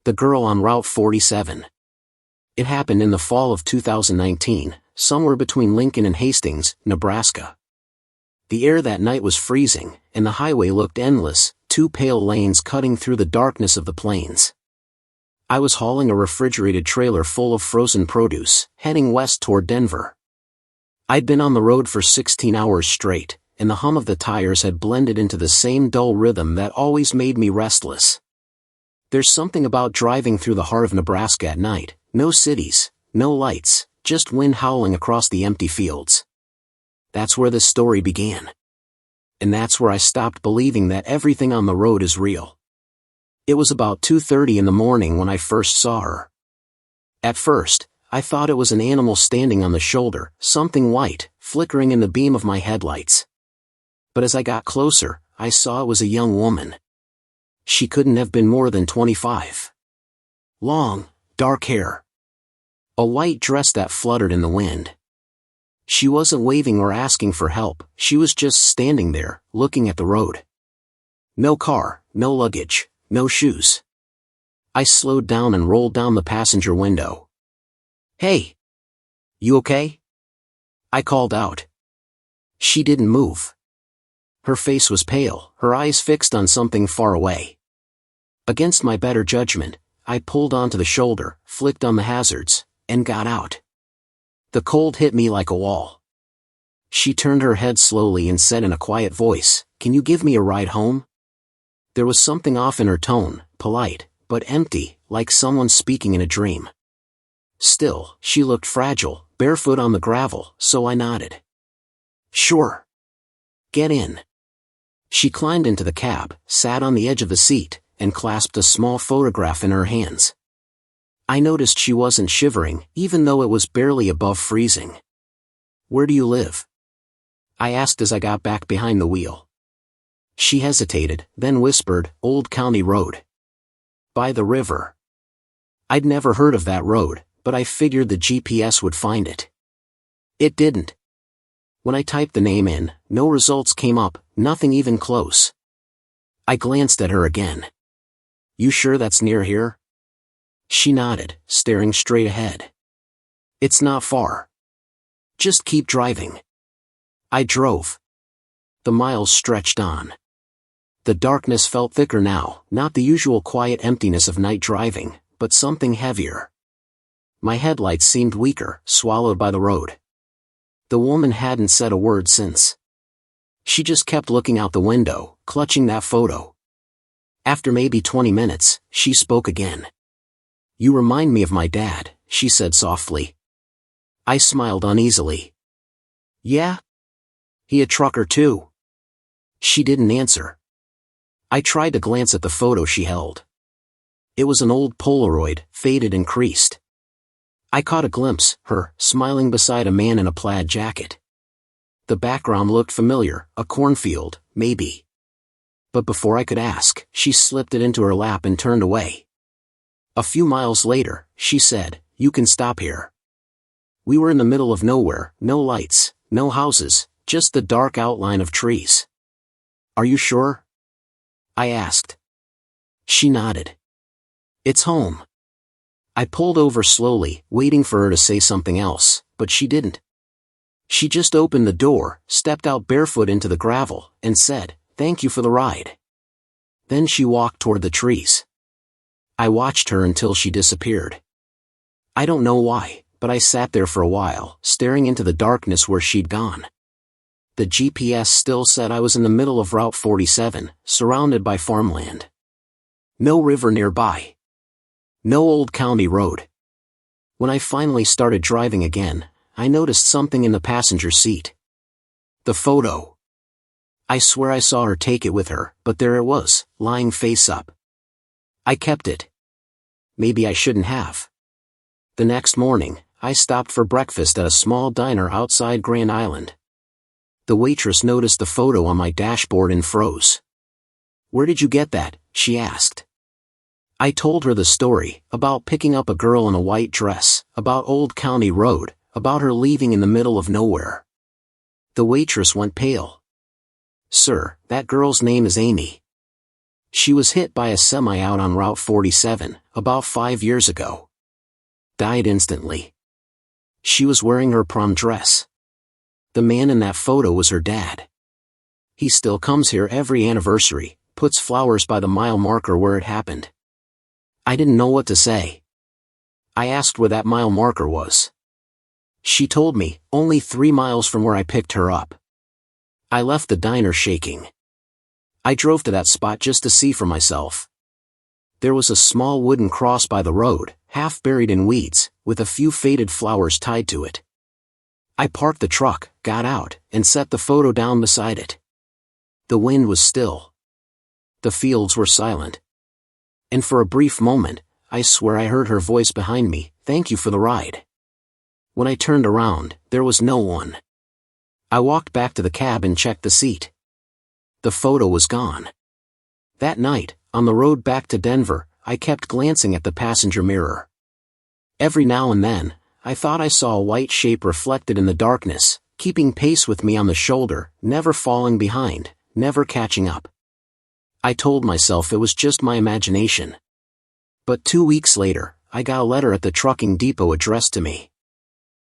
The girl on Route 47. It happened in the fall of 2019, somewhere between Lincoln and Hastings, Nebraska. The air that night was freezing, and the highway looked endless, two pale lanes cutting through the darkness of the plains. I was hauling a refrigerated trailer full of frozen produce, heading west toward Denver. I'd been on the road for 16 hours straight, and the hum of the tires had blended into the same dull rhythm that always made me restless. There's something about driving through the heart of Nebraska at night, no cities, no lights, just wind howling across the empty fields. That's where this story began. And that's where I stopped believing that everything on the road is real. It was about 2:30 in the morning when I first saw her. At first, I thought it was an animal standing on the shoulder, something white, flickering in the beam of my headlights. But as I got closer, I saw it was a young woman. She couldn't have been more than 25. Long, dark hair. A white dress that fluttered in the wind. She wasn't waving or asking for help, she was just standing there, looking at the road. No car, no luggage, no shoes. I slowed down and rolled down the passenger window. "Hey! You okay?" I called out. She didn't move. Her face was pale, her eyes fixed on something far away. Against my better judgment, I pulled onto the shoulder, flicked on the hazards, and got out. The cold hit me like a wall. She turned her head slowly and said in a quiet voice, "Can you give me a ride home?" There was something off in her tone, polite, but empty, like someone speaking in a dream. Still, she looked fragile, barefoot on the gravel, so I nodded. "Sure. Get in." She climbed into the cab, sat on the edge of the seat, and clasped a small photograph in her hands. I noticed she wasn't shivering, even though it was barely above freezing. "Where do you live?" I asked as I got back behind the wheel. She hesitated, then whispered, "Old County Road. By the river." I'd never heard of that road, but I figured the GPS would find it. It didn't. When I typed the name in, no results came up, nothing even close. I glanced at her again. "You sure that's near here?" She nodded, staring straight ahead. "It's not far. Just keep driving." I drove. The miles stretched on. The darkness felt thicker now, not the usual quiet emptiness of night driving, but something heavier. My headlights seemed weaker, swallowed by the road. The woman hadn't said a word since. She just kept looking out the window, clutching that photo. After maybe 20 minutes, she spoke again. "You remind me of my dad," she said softly. I smiled uneasily. "Yeah? He a trucker too?" She didn't answer. I tried to glance at the photo she held. It was an old Polaroid, faded and creased. I caught a glimpse, her, smiling beside a man in a plaid jacket. The background looked familiar, a cornfield, maybe. But before I could ask, she slipped it into her lap and turned away. A few miles later, she said, "You can stop here." We were in the middle of nowhere, no lights, no houses, just the dark outline of trees. "Are you sure?" I asked. She nodded. "It's home." I pulled over slowly, waiting for her to say something else, but she didn't. She just opened the door, stepped out barefoot into the gravel, and said, "Thank you for the ride." Then she walked toward the trees. I watched her until she disappeared. I don't know why, but I sat there for a while, staring into the darkness where she'd gone. The GPS still said I was in the middle of Route 47, surrounded by farmland. No river nearby. No old county road. When I finally started driving again, I noticed something in the passenger seat. The photo. I swear I saw her take it with her, but there it was, lying face up. I kept it. Maybe I shouldn't have. The next morning, I stopped for breakfast at a small diner outside Grand Island. The waitress noticed the photo on my dashboard and froze. "Where did you get that?" she asked. I told her the story, about picking up a girl in a white dress, about Old County Road, about her leaving in the middle of nowhere. The waitress went pale. "Sir, that girl's name is Amy." She was hit by a semi out on Route 47, about 5 years ago. Died instantly. She was wearing her prom dress. The man in that photo was her dad. He still comes here every anniversary, puts flowers by the mile marker where it happened. I didn't know what to say. I asked where that mile marker was. She told me, only 3 miles from where I picked her up. I left the diner shaking. I drove to that spot just to see for myself. There was a small wooden cross by the road, half buried in weeds, with a few faded flowers tied to it. I parked the truck, got out, and set the photo down beside it. The wind was still. The fields were silent. And for a brief moment, I swear I heard her voice behind me, "Thank you for the ride." When I turned around, there was no one. I walked back to the cab and checked the seat. The photo was gone. That night, on the road back to Denver, I kept glancing at the passenger mirror. Every now and then, I thought I saw a white shape reflected in the darkness, keeping pace with me on the shoulder, never falling behind, never catching up. I told myself it was just my imagination. But 2 weeks later, I got a letter at the trucking depot addressed to me.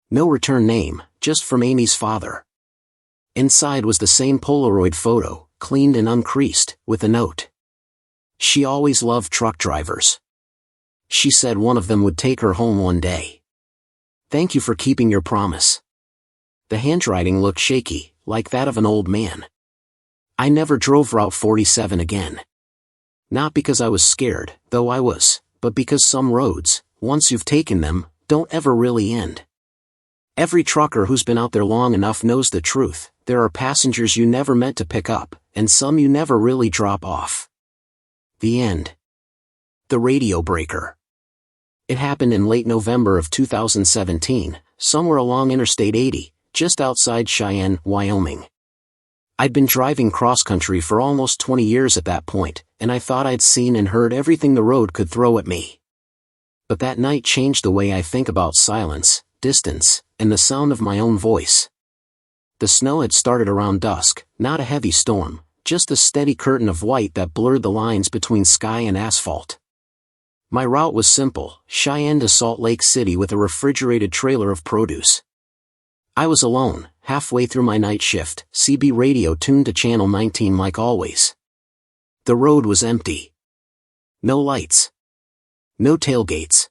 No return name, just from Amy's father. Inside was the same Polaroid photo, cleaned and uncreased, with a note. She always loved truck drivers. She said one of them would take her home one day. Thank you for keeping your promise. The handwriting looked shaky, like that of an old man. I never drove Route 47 again. Not because I was scared, though I was, but because some roads, once you've taken them, don't ever really end. Every trucker who's been out there long enough knows the truth. There are passengers you never meant to pick up, and some you never really drop off. The end. The radio breaker. It happened in late November of 2017, somewhere along Interstate 80, just outside Cheyenne, Wyoming. I'd been driving cross-country for almost 20 years at that point, and I thought I'd seen and heard everything the road could throw at me. But that night changed the way I think about silence, distance, and the sound of my own voice. The snow had started around dusk, not a heavy storm, just a steady curtain of white that blurred the lines between sky and asphalt. My route was simple, Cheyenne to Salt Lake City with a refrigerated trailer of produce. I was alone, halfway through my night shift, CB radio tuned to channel 19 like always. The road was empty. No lights. No tailgates.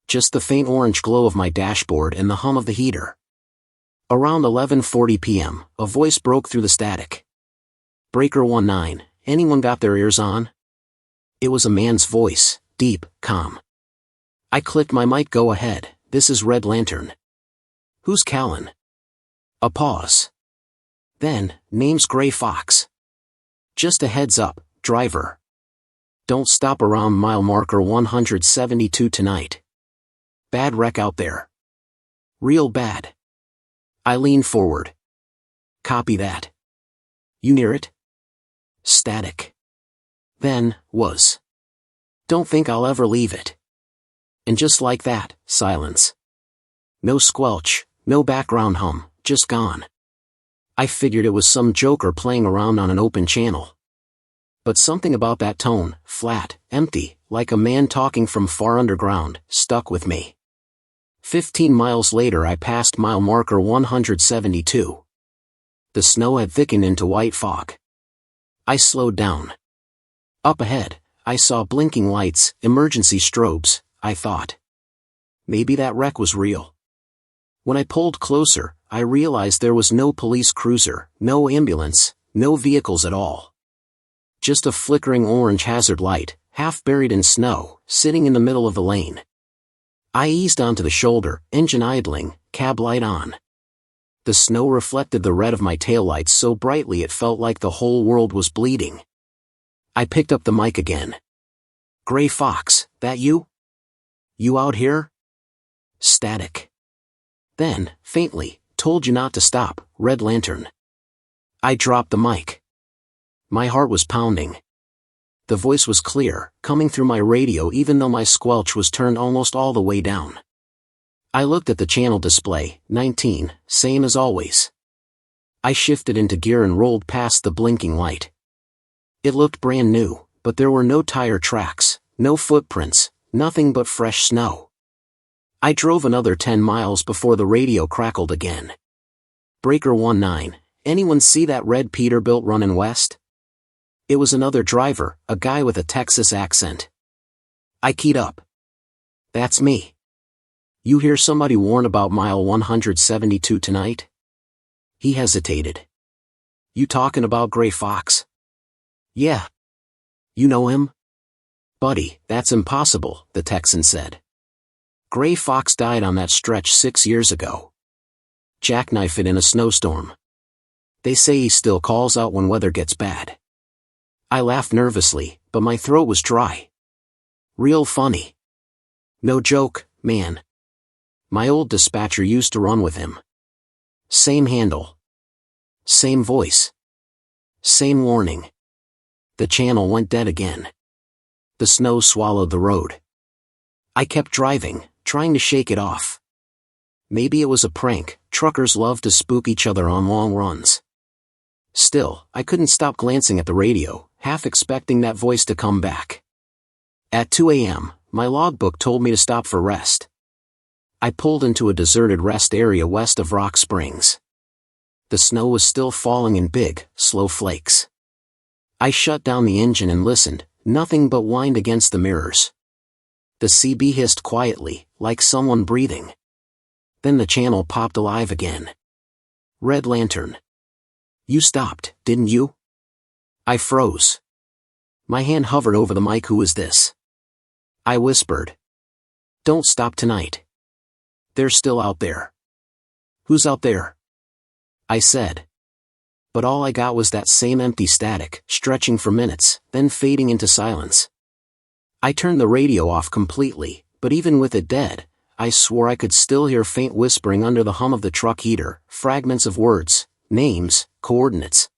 Just the faint orange glow of my dashboard and the hum of the heater. Around 11:40 p.m., a voice broke through the static. Breaker 19, anyone got their ears on? It was a man's voice, deep, calm. I clicked my mic. Go ahead, this is Red Lantern. Who's Callan? A pause. Then, name's Gray Fox. Just a heads up, driver. Don't stop around mile marker 172 tonight. Bad wreck out there. Real bad. I leaned forward. Copy that. You near it? Static. Then, was. Don't think I'll ever leave it. And just like that, silence. No squelch, no background hum, just gone. I figured it was some joker playing around on an open channel. But something about that tone, flat, empty, like a man talking from far underground, stuck with me. 15 miles later I passed mile marker 172. The snow had thickened into white fog. I slowed down. Up ahead, I saw blinking lights, emergency strobes, I thought. Maybe that wreck was real. When I pulled closer, I realized there was no police cruiser, no ambulance, no vehicles at all. Just a flickering orange hazard light, half buried in snow, sitting in the middle of the lane. I eased onto the shoulder, engine idling, cab light on. The snow reflected the red of my taillights so brightly it felt like the whole world was bleeding. I picked up the mic again. Gray Fox, that you? You out here? Static. Then, faintly, told you not to stop, Red Lantern. I dropped the mic. My heart was pounding. The voice was clear, coming through my radio even though my squelch was turned almost all the way down. I looked at the channel display, 19, same as always. I shifted into gear and rolled past the blinking light. It looked brand new, but there were no tire tracks, no footprints, nothing but fresh snow. I drove another 10 miles before the radio crackled again. Breaker 19, anyone see that red Peterbilt running west? It was another driver, a guy with a Texas accent. I keyed up. That's me. You hear somebody warn about mile 172 tonight? He hesitated. You talking about Gray Fox? Yeah. You know him? Buddy, that's impossible, the Texan said. Gray Fox died on that stretch 6 years ago. Jackknife it in a snowstorm. They say he still calls out when weather gets bad. I laughed nervously, but my throat was dry. Real funny. No joke, man. My old dispatcher used to run with him. Same handle. Same voice. Same warning. The channel went dead again. The snow swallowed the road. I kept driving, trying to shake it off. Maybe it was a prank, truckers love to spook each other on long runs. Still, I couldn't stop glancing at the radio, half expecting that voice to come back. At 2 a.m., my logbook told me to stop for rest. I pulled into a deserted rest area west of Rock Springs. The snow was still falling in big, slow flakes. I shut down the engine and listened, nothing but whined against the mirrors. The CB hissed quietly, like someone breathing. Then the channel popped alive again. Red Lantern. You stopped, didn't you? I froze. My hand hovered over the mic. Who is this? I whispered. Don't stop tonight. They're still out there. Who's out there? I said. But all I got was that same empty static, stretching for minutes, then fading into silence. I turned the radio off completely, but even with it dead, I swore I could still hear faint whispering under the hum of the truck heater, fragments of words, names, coordinates.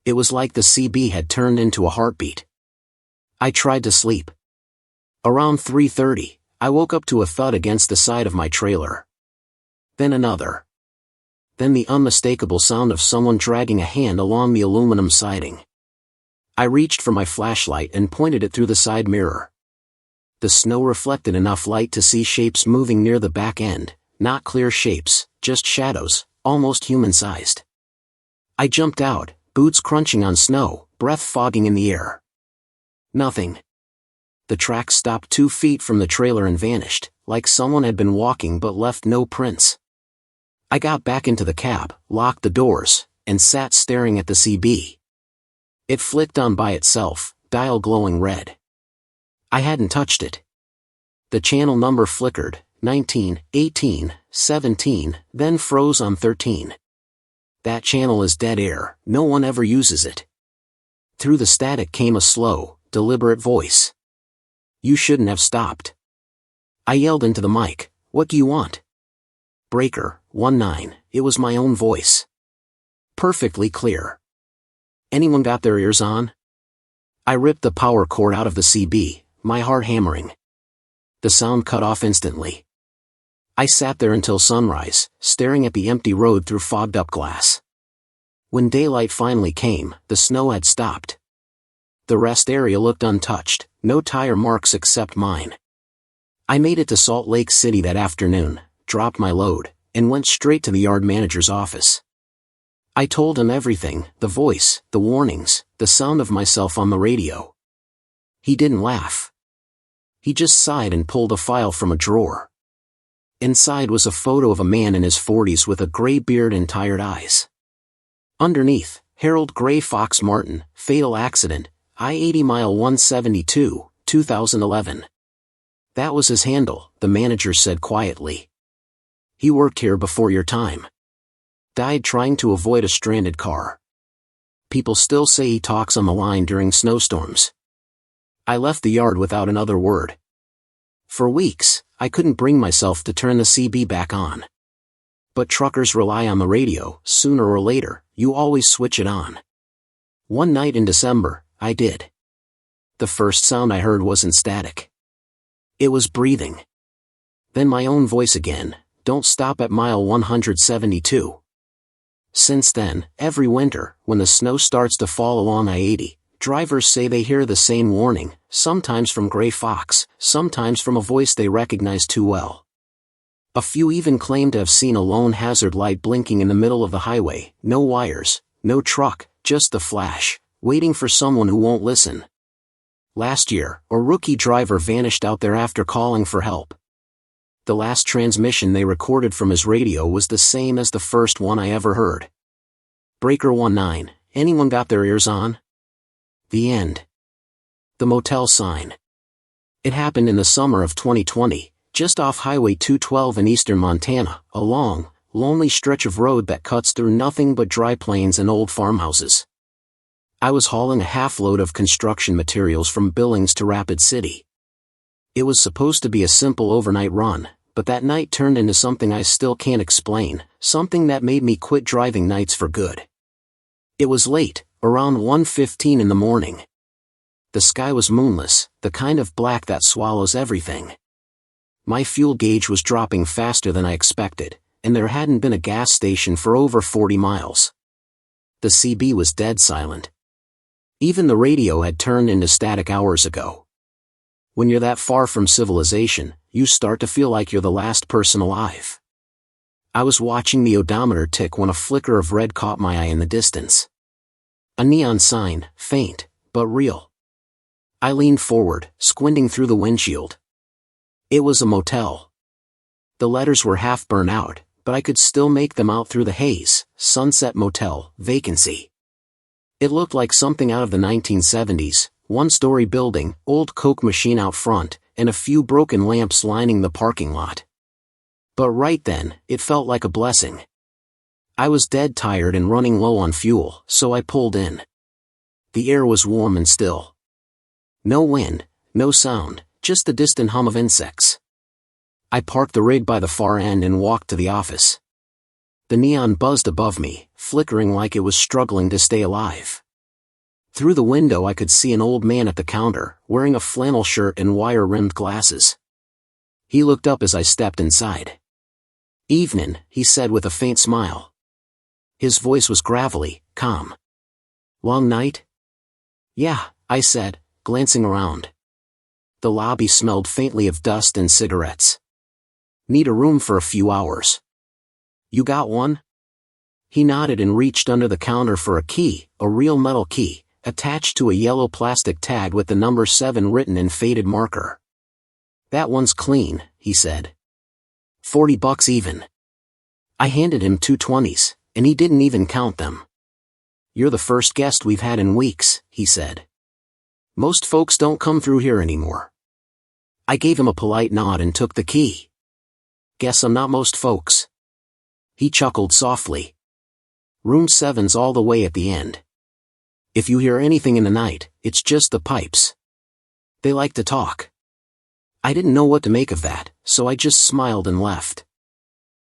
It was like the CB had turned into a heartbeat. I tried to sleep. Around 3:30, I woke up to a thud against the side of my trailer. Then another. Then the unmistakable sound of someone dragging a hand along the aluminum siding. I reached for my flashlight and pointed it through the side mirror. The snow reflected enough light to see shapes moving near the back end, not clear shapes, just shadows, almost human-sized. I jumped out, boots crunching on snow, breath fogging in the air. Nothing. The track stopped 2 feet from the trailer and vanished, like someone had been walking but left no prints. I got back into the cab, locked the doors, and sat staring at the CB. It flicked on by itself, dial glowing red. I hadn't touched it. The channel number flickered, 19, 18, 17, then froze on 13. That channel is dead air, no one ever uses it. Through the static came a slow, deliberate voice. You shouldn't have stopped. I yelled into the mic, what do you want? Breaker, 19, it was my own voice. Perfectly clear. Anyone got their ears on? I ripped the power cord out of the CB, my heart hammering. The sound cut off instantly. I sat there until sunrise, staring at the empty road through fogged-up glass. When daylight finally came, the snow had stopped. The rest area looked untouched, no tire marks except mine. I made it to Salt Lake City that afternoon, dropped my load, and went straight to the yard manager's office. I told him everything, the voice, the warnings, the sound of myself on the radio. He didn't laugh. He just sighed and pulled a file from a drawer. Inside was a photo of a man in his 40s with a gray beard and tired eyes. Underneath, Harold Gray Fox Martin, fatal accident, I-80 mile 172, 2011. That was his handle, the manager said quietly. He worked here before your time. Died trying to avoid a stranded car. People still say he talks on the line during snowstorms. I left the yard without another word. For weeks, I couldn't bring myself to turn the CB back on. But truckers rely on the radio, sooner or later, you always switch it on. One night in December, I did. The first sound I heard wasn't static. It was breathing. Then my own voice again, don't stop at mile 172. Since then, every winter, when the snow starts to fall along I-80, Drivers say they hear the same warning, sometimes from Gray Fox, sometimes from a voice they recognize too well. A few even claim to have seen a lone hazard light blinking in the middle of the highway, no wires, no truck, just the flash, waiting for someone who won't listen. Last year, a rookie driver vanished out there after calling for help. The last transmission they recorded from his radio was the same as the first one I ever heard. Breaker 19, anyone got their ears on? The end. The motel sign. It happened in the summer of 2020, just off Highway 212 in eastern Montana, a long, lonely stretch of road that cuts through nothing but dry plains and old farmhouses. I was hauling a half-load of construction materials from Billings to Rapid City. It was supposed to be a simple overnight run, but that night turned into something I still can't explain, something that made me quit driving nights for good. It was late, around 1:15 in the morning. The sky was moonless, the kind of black that swallows everything. My fuel gauge was dropping faster than I expected, and there hadn't been a gas station for over 40 miles. The CB was dead silent. Even the radio had turned into static hours ago. When you're that far from civilization, you start to feel like you're the last person alive. I was watching the odometer tick when a flicker of red caught my eye in the distance. A neon sign, faint, but real. I leaned forward, squinting through the windshield. It was a motel. The letters were half burnt out, but I could still make them out through the haze. Sunset Motel, vacancy. It looked like something out of the 1970s, one-story building, old Coke machine out front, and a few broken lamps lining the parking lot. But right then, it felt like a blessing. I was dead tired and running low on fuel, so I pulled in. The air was warm and still. No wind, no sound, just the distant hum of insects. I parked the rig by the far end and walked to the office. The neon buzzed above me, flickering like it was struggling to stay alive. Through the window I could see an old man at the counter, wearing a flannel shirt and wire-rimmed glasses. He looked up as I stepped inside. "Evenin'," he said with a faint smile. His voice was gravelly, calm. "Long night?" "Yeah," I said, glancing around. The lobby smelled faintly of dust and cigarettes. "Need a room for a few hours." "You got one?" He nodded and reached under the counter for a key, a real metal key, attached to a yellow plastic tag with the number 7 written in faded marker. "That one's clean," he said. $40 even." I handed him 2 20s, and he didn't even count them. "You're the first guest we've had in weeks," he said. "Most folks don't come through here anymore." I gave him a polite nod and took the key. "Guess I'm not most folks." He chuckled softly. "Room 7's all the way at the end. If you hear anything in the night, it's just the pipes. They like to talk." I didn't know what to make of that, so I just smiled and left.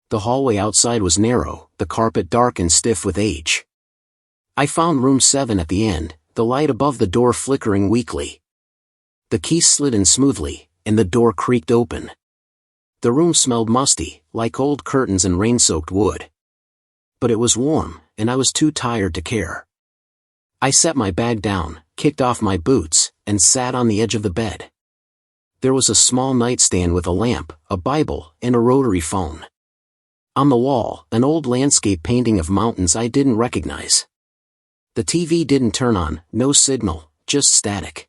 The hallway outside was narrow, the carpet dark and stiff with age. I found room 7 at the end, the light above the door flickering weakly. The key slid in smoothly, and the door creaked open. The room smelled musty, like old curtains and rain-soaked wood. But it was warm, and I was too tired to care. I set my bag down, kicked off my boots, and sat on the edge of the bed. There was a small nightstand with a lamp, a Bible, and a rotary phone. On the wall, an old landscape painting of mountains I didn't recognize. The TV didn't turn on, no signal, just static.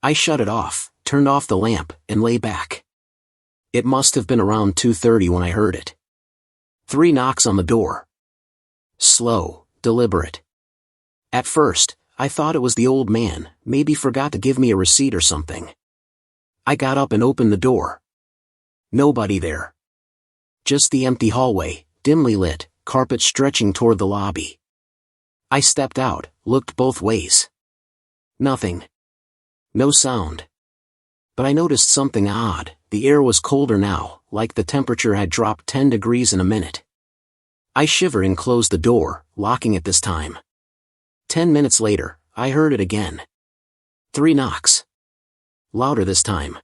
I shut it off, turned off the lamp, and lay back. It must have been around 2:30 when I heard it. 3 knocks on the door. Slow, deliberate. At first, I thought it was the old man, maybe forgot to give me a receipt or something. I got up and opened the door. Nobody there. Just the empty hallway, dimly lit, carpet stretching toward the lobby. I stepped out, looked both ways. Nothing. No sound. But I noticed something odd. The air was colder now, like the temperature had dropped 10 degrees in a minute. I shivered and closed the door, locking it this time. 10 minutes later, I heard it again. 3 knocks. Louder this time.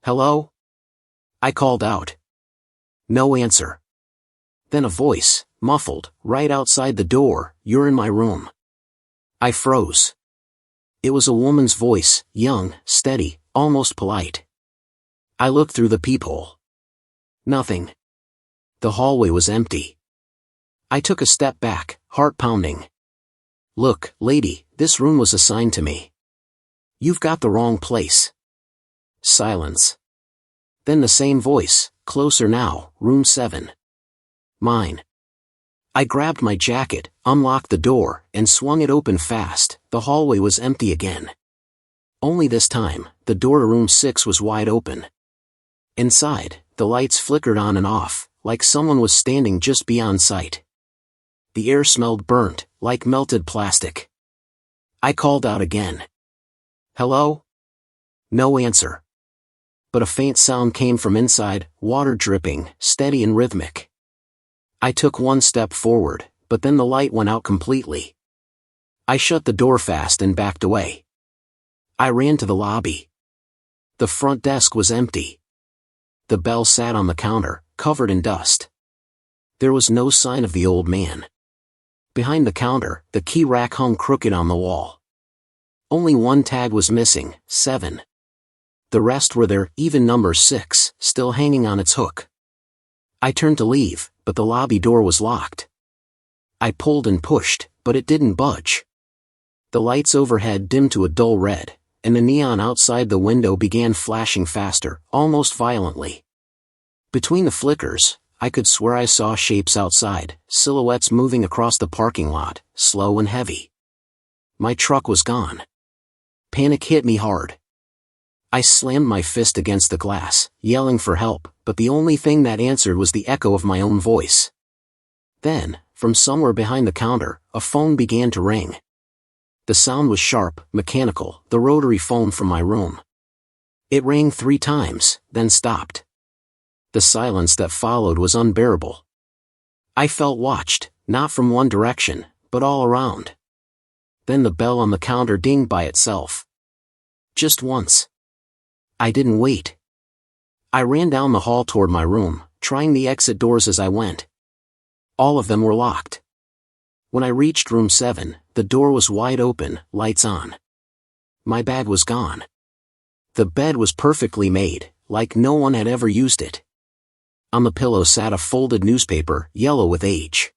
"Hello?" I called out. No answer. Then a voice, muffled, right outside the door, "You're in my room." I froze. It was a woman's voice, young, steady, almost polite. I looked through the peephole. Nothing. The hallway was empty. I took a step back, heart pounding. "Look, lady, this room was assigned to me. You've got the wrong place." Silence. Then the same voice, closer now, "Room 7. Mine." I grabbed my jacket, unlocked the door, and swung it open fast. The hallway was empty again. Only this time, the door to room 6 was wide open. Inside, the lights flickered on and off, like someone was standing just beyond sight. The air smelled burnt, like melted plastic. I called out again. "Hello?" No answer. But a faint sound came from inside, water dripping, steady and rhythmic. I took one step forward, but then the light went out completely. I shut the door fast and backed away. I ran to the lobby. The front desk was empty. The bell sat on the counter, covered in dust. There was no sign of the old man. Behind the counter, the key rack hung crooked on the wall. Only one tag was missing, 7. The rest were there, even number 6, still hanging on its hook. I turned to leave, but the lobby door was locked. I pulled and pushed, but it didn't budge. The lights overhead dimmed to a dull red, and the neon outside the window began flashing faster, almost violently. Between the flickers, I could swear I saw shapes outside, silhouettes moving across the parking lot, slow and heavy. My truck was gone. Panic hit me hard. I slammed my fist against the glass, yelling for help, but the only thing that answered was the echo of my own voice. Then, from somewhere behind the counter, a phone began to ring. The sound was sharp, mechanical, the rotary phone from my room. It rang 3 times, then stopped. The silence that followed was unbearable. I felt watched, not from one direction, but all around. Then the bell on the counter dinged by itself. Just once. I didn't wait. I ran down the hall toward my room, trying the exit doors as I went. All of them were locked. When I reached room 7, the door was wide open, lights on. My bag was gone. The bed was perfectly made, like no one had ever used it. On the pillow sat a folded newspaper, yellow with age.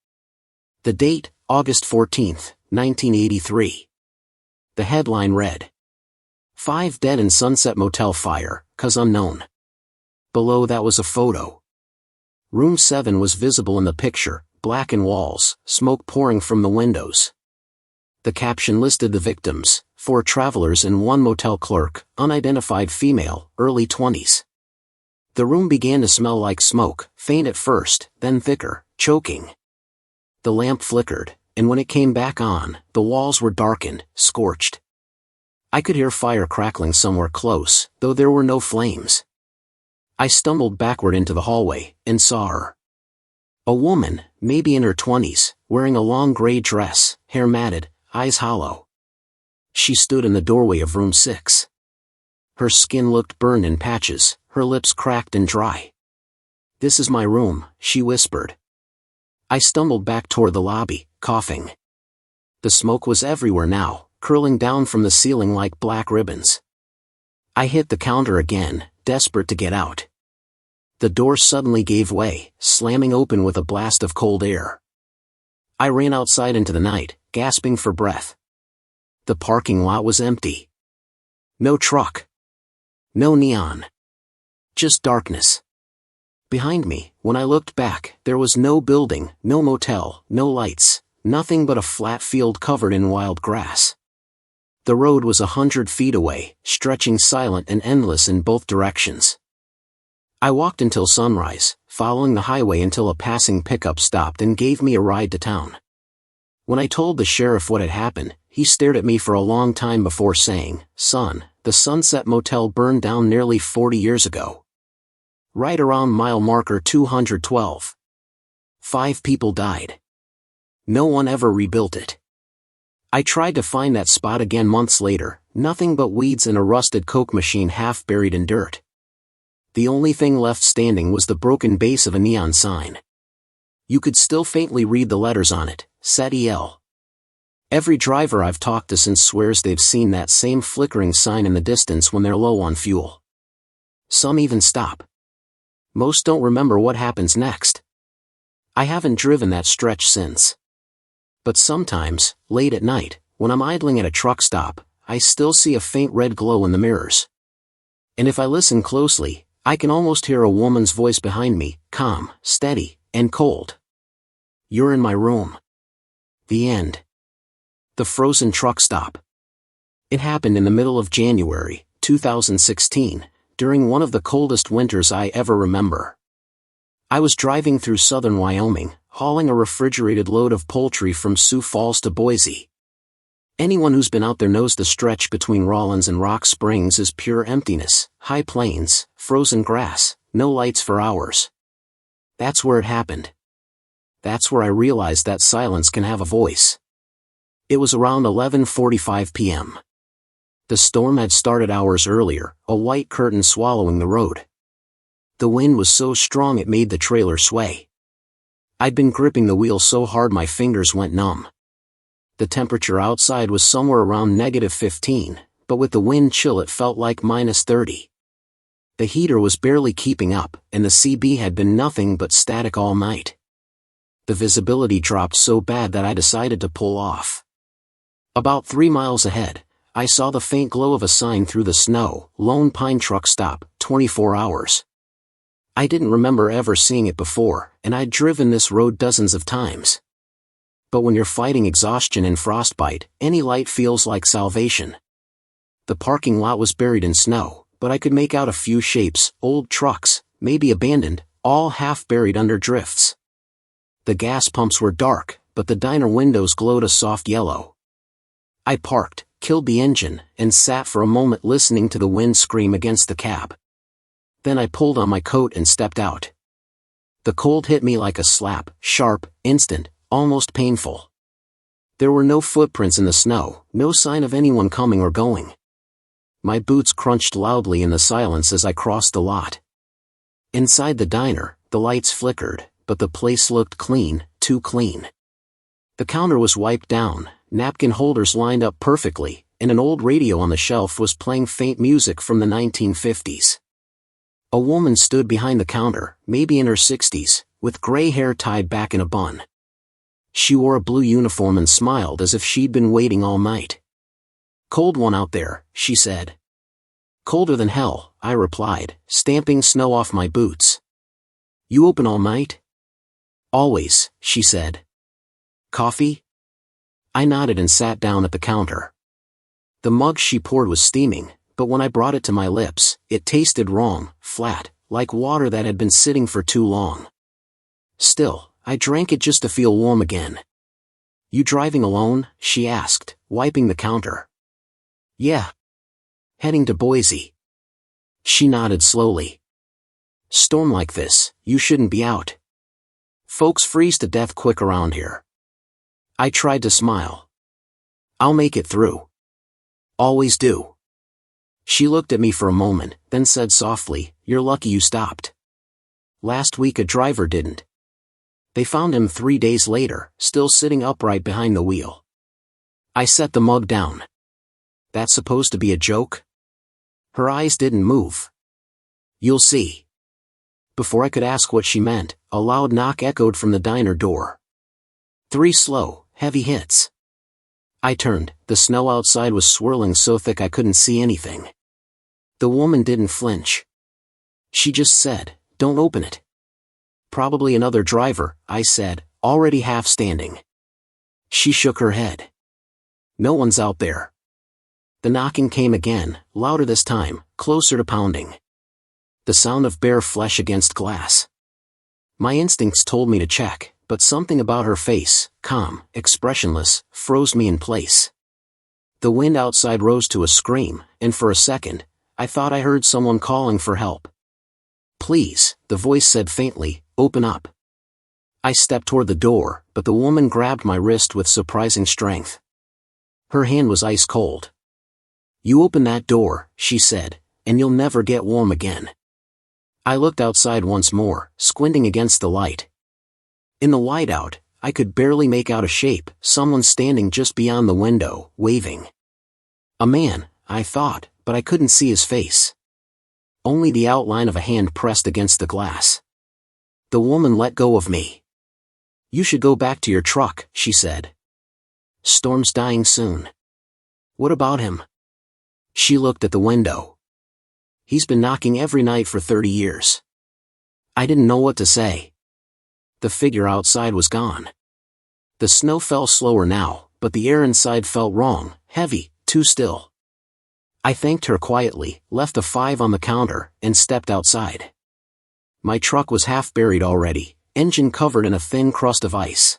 The date, August 14th, 1983. The headline read, "5 dead in Sunset Motel fire, cause unknown." Below that was a photo. Room 7 was visible in the picture, blackened walls, smoke pouring from the windows. The caption listed the victims, 4 travelers and 1 motel clerk, unidentified female, early 20s. The room began to smell like smoke, faint at first, then thicker, choking. The lamp flickered, and when it came back on, the walls were darkened, scorched. I could hear fire crackling somewhere close, though there were no flames. I stumbled backward into the hallway, and saw her. A woman, maybe in her 20s, wearing a long gray dress, hair matted, eyes hollow. She stood in the doorway of room 6. Her skin looked burned in patches, her lips cracked and dry. "This is my room," she whispered. I stumbled back toward the lobby, coughing. The smoke was everywhere now, curling down from the ceiling like black ribbons. I hit the counter again, desperate to get out. The door suddenly gave way, slamming open with a blast of cold air. I ran outside into the night, gasping for breath. The parking lot was empty. No truck. No neon. Just darkness. Behind me, when I looked back, there was no building, no motel, no lights, nothing but a flat field covered in wild grass. The road was 100 feet away, stretching silent and endless in both directions. I walked until sunrise, following the highway until a passing pickup stopped and gave me a ride to town. When I told the sheriff what had happened, he stared at me for a long time before saying, "Son, the Sunset Motel burned down nearly 40 years ago. Right around mile marker 212. 5 people died. No one ever rebuilt it." I tried to find that spot again months later, nothing but weeds and a rusted Coke machine half buried in dirt. The only thing left standing was the broken base of a neon sign. You could still faintly read the letters on it, said EL. Every driver I've talked to since swears they've seen that same flickering sign in the distance when they're low on fuel. Some even stop. Most don't remember what happens next. I haven't driven that stretch since. But sometimes, late at night, when I'm idling at a truck stop, I still see a faint red glow in the mirrors. And if I listen closely, I can almost hear a woman's voice behind me, calm, steady, and cold. "You're in my room." The end. The frozen truck stop. It happened in the middle of January, 2016, during one of the coldest winters I ever remember. I was driving through southern Wyoming, hauling a refrigerated load of poultry from Sioux Falls to Boise. Anyone who's been out there knows the stretch between Rawlins and Rock Springs is pure emptiness, high plains, frozen grass, no lights for hours. That's where it happened. That's where I realized that silence can have a voice. It was around 11:45 p.m. The storm had started hours earlier, a white curtain swallowing the road. The wind was so strong it made the trailer sway. I'd been gripping the wheel so hard my fingers went numb. The temperature outside was somewhere around -15, but with the wind chill it felt like -30. The heater was barely keeping up, and the CB had been nothing but static all night. The visibility dropped so bad that I decided to pull off. About 3 miles ahead, I saw the faint glow of a sign through the snow, "Lone Pine Truck Stop, 24 hours. I didn't remember ever seeing it before, and I'd driven this road dozens of times. But when you're fighting exhaustion and frostbite, any light feels like salvation. The parking lot was buried in snow, but I could make out a few shapes, old trucks, maybe abandoned, all half buried under drifts. The gas pumps were dark, but the diner windows glowed a soft yellow. I parked, killed the engine, and sat for a moment listening to the wind scream against the cab. Then I pulled on my coat and stepped out. The cold hit me like a slap, sharp, instant, almost painful. There were no footprints in the snow, no sign of anyone coming or going. My boots crunched loudly in the silence as I crossed the lot. Inside the diner, the lights flickered, but the place looked clean, too clean. The counter was wiped down, napkin holders lined up perfectly, and an old radio on the shelf was playing faint music from the 1950s. A woman stood behind the counter, maybe in her 60s, with gray hair tied back in a bun. She wore a blue uniform and smiled as if she'd been waiting all night. "Cold one out there," she said. "Colder than hell," I replied, stamping snow off my boots. "You open all night?" "Always," she said. "Coffee?" I nodded and sat down at the counter. The mug she poured was steaming, but when I brought it to my lips, it tasted wrong, flat, like water that had been sitting for too long. Still, I drank it just to feel warm again. "You driving alone?" she asked, wiping the counter. "Yeah. Heading to Boise." She nodded slowly. "Storm like this, you shouldn't be out. Folks freeze to death quick around here." I tried to smile. "I'll make it through. Always do." She looked at me for a moment, then said softly, "You're lucky you stopped. Last week a driver didn't. They found him 3 days later, still sitting upright behind the wheel." I set the mug down. "That's supposed to be a joke?" Her eyes didn't move. "You'll see." Before I could ask what she meant, a loud knock echoed from the diner door. 3 slow, heavy hits. I turned. The snow outside was swirling so thick I couldn't see anything. The woman didn't flinch. She just said, "Don't open it." "Probably another driver," I said, already half standing. She shook her head. "No one's out there." The knocking came again, louder this time, closer to pounding. The sound of bare flesh against glass. My instincts told me to check, but something about her face, calm, expressionless, froze me in place. The wind outside rose to a scream, and for a second, I thought I heard someone calling for help. "Please," the voice said faintly, "open up." I stepped toward the door, but the woman grabbed my wrist with surprising strength. Her hand was ice cold. "You open that door," she said, "and you'll never get warm again." I looked outside once more, squinting against the light. In the whiteout, I could barely make out a shape, someone standing just beyond the window, waving. A man, I thought, but I couldn't see his face. Only the outline of a hand pressed against the glass. The woman let go of me. "You should go back to your truck," she said. "Storm's dying soon." "What about him?" She looked at the window. "He's been knocking every night for 30 years. I didn't know what to say. The figure outside was gone. The snow fell slower now, but the air inside felt wrong, heavy, too still. I thanked her quietly, left a 5 on the counter, and stepped outside. My truck was half buried already, engine covered in a thin crust of ice.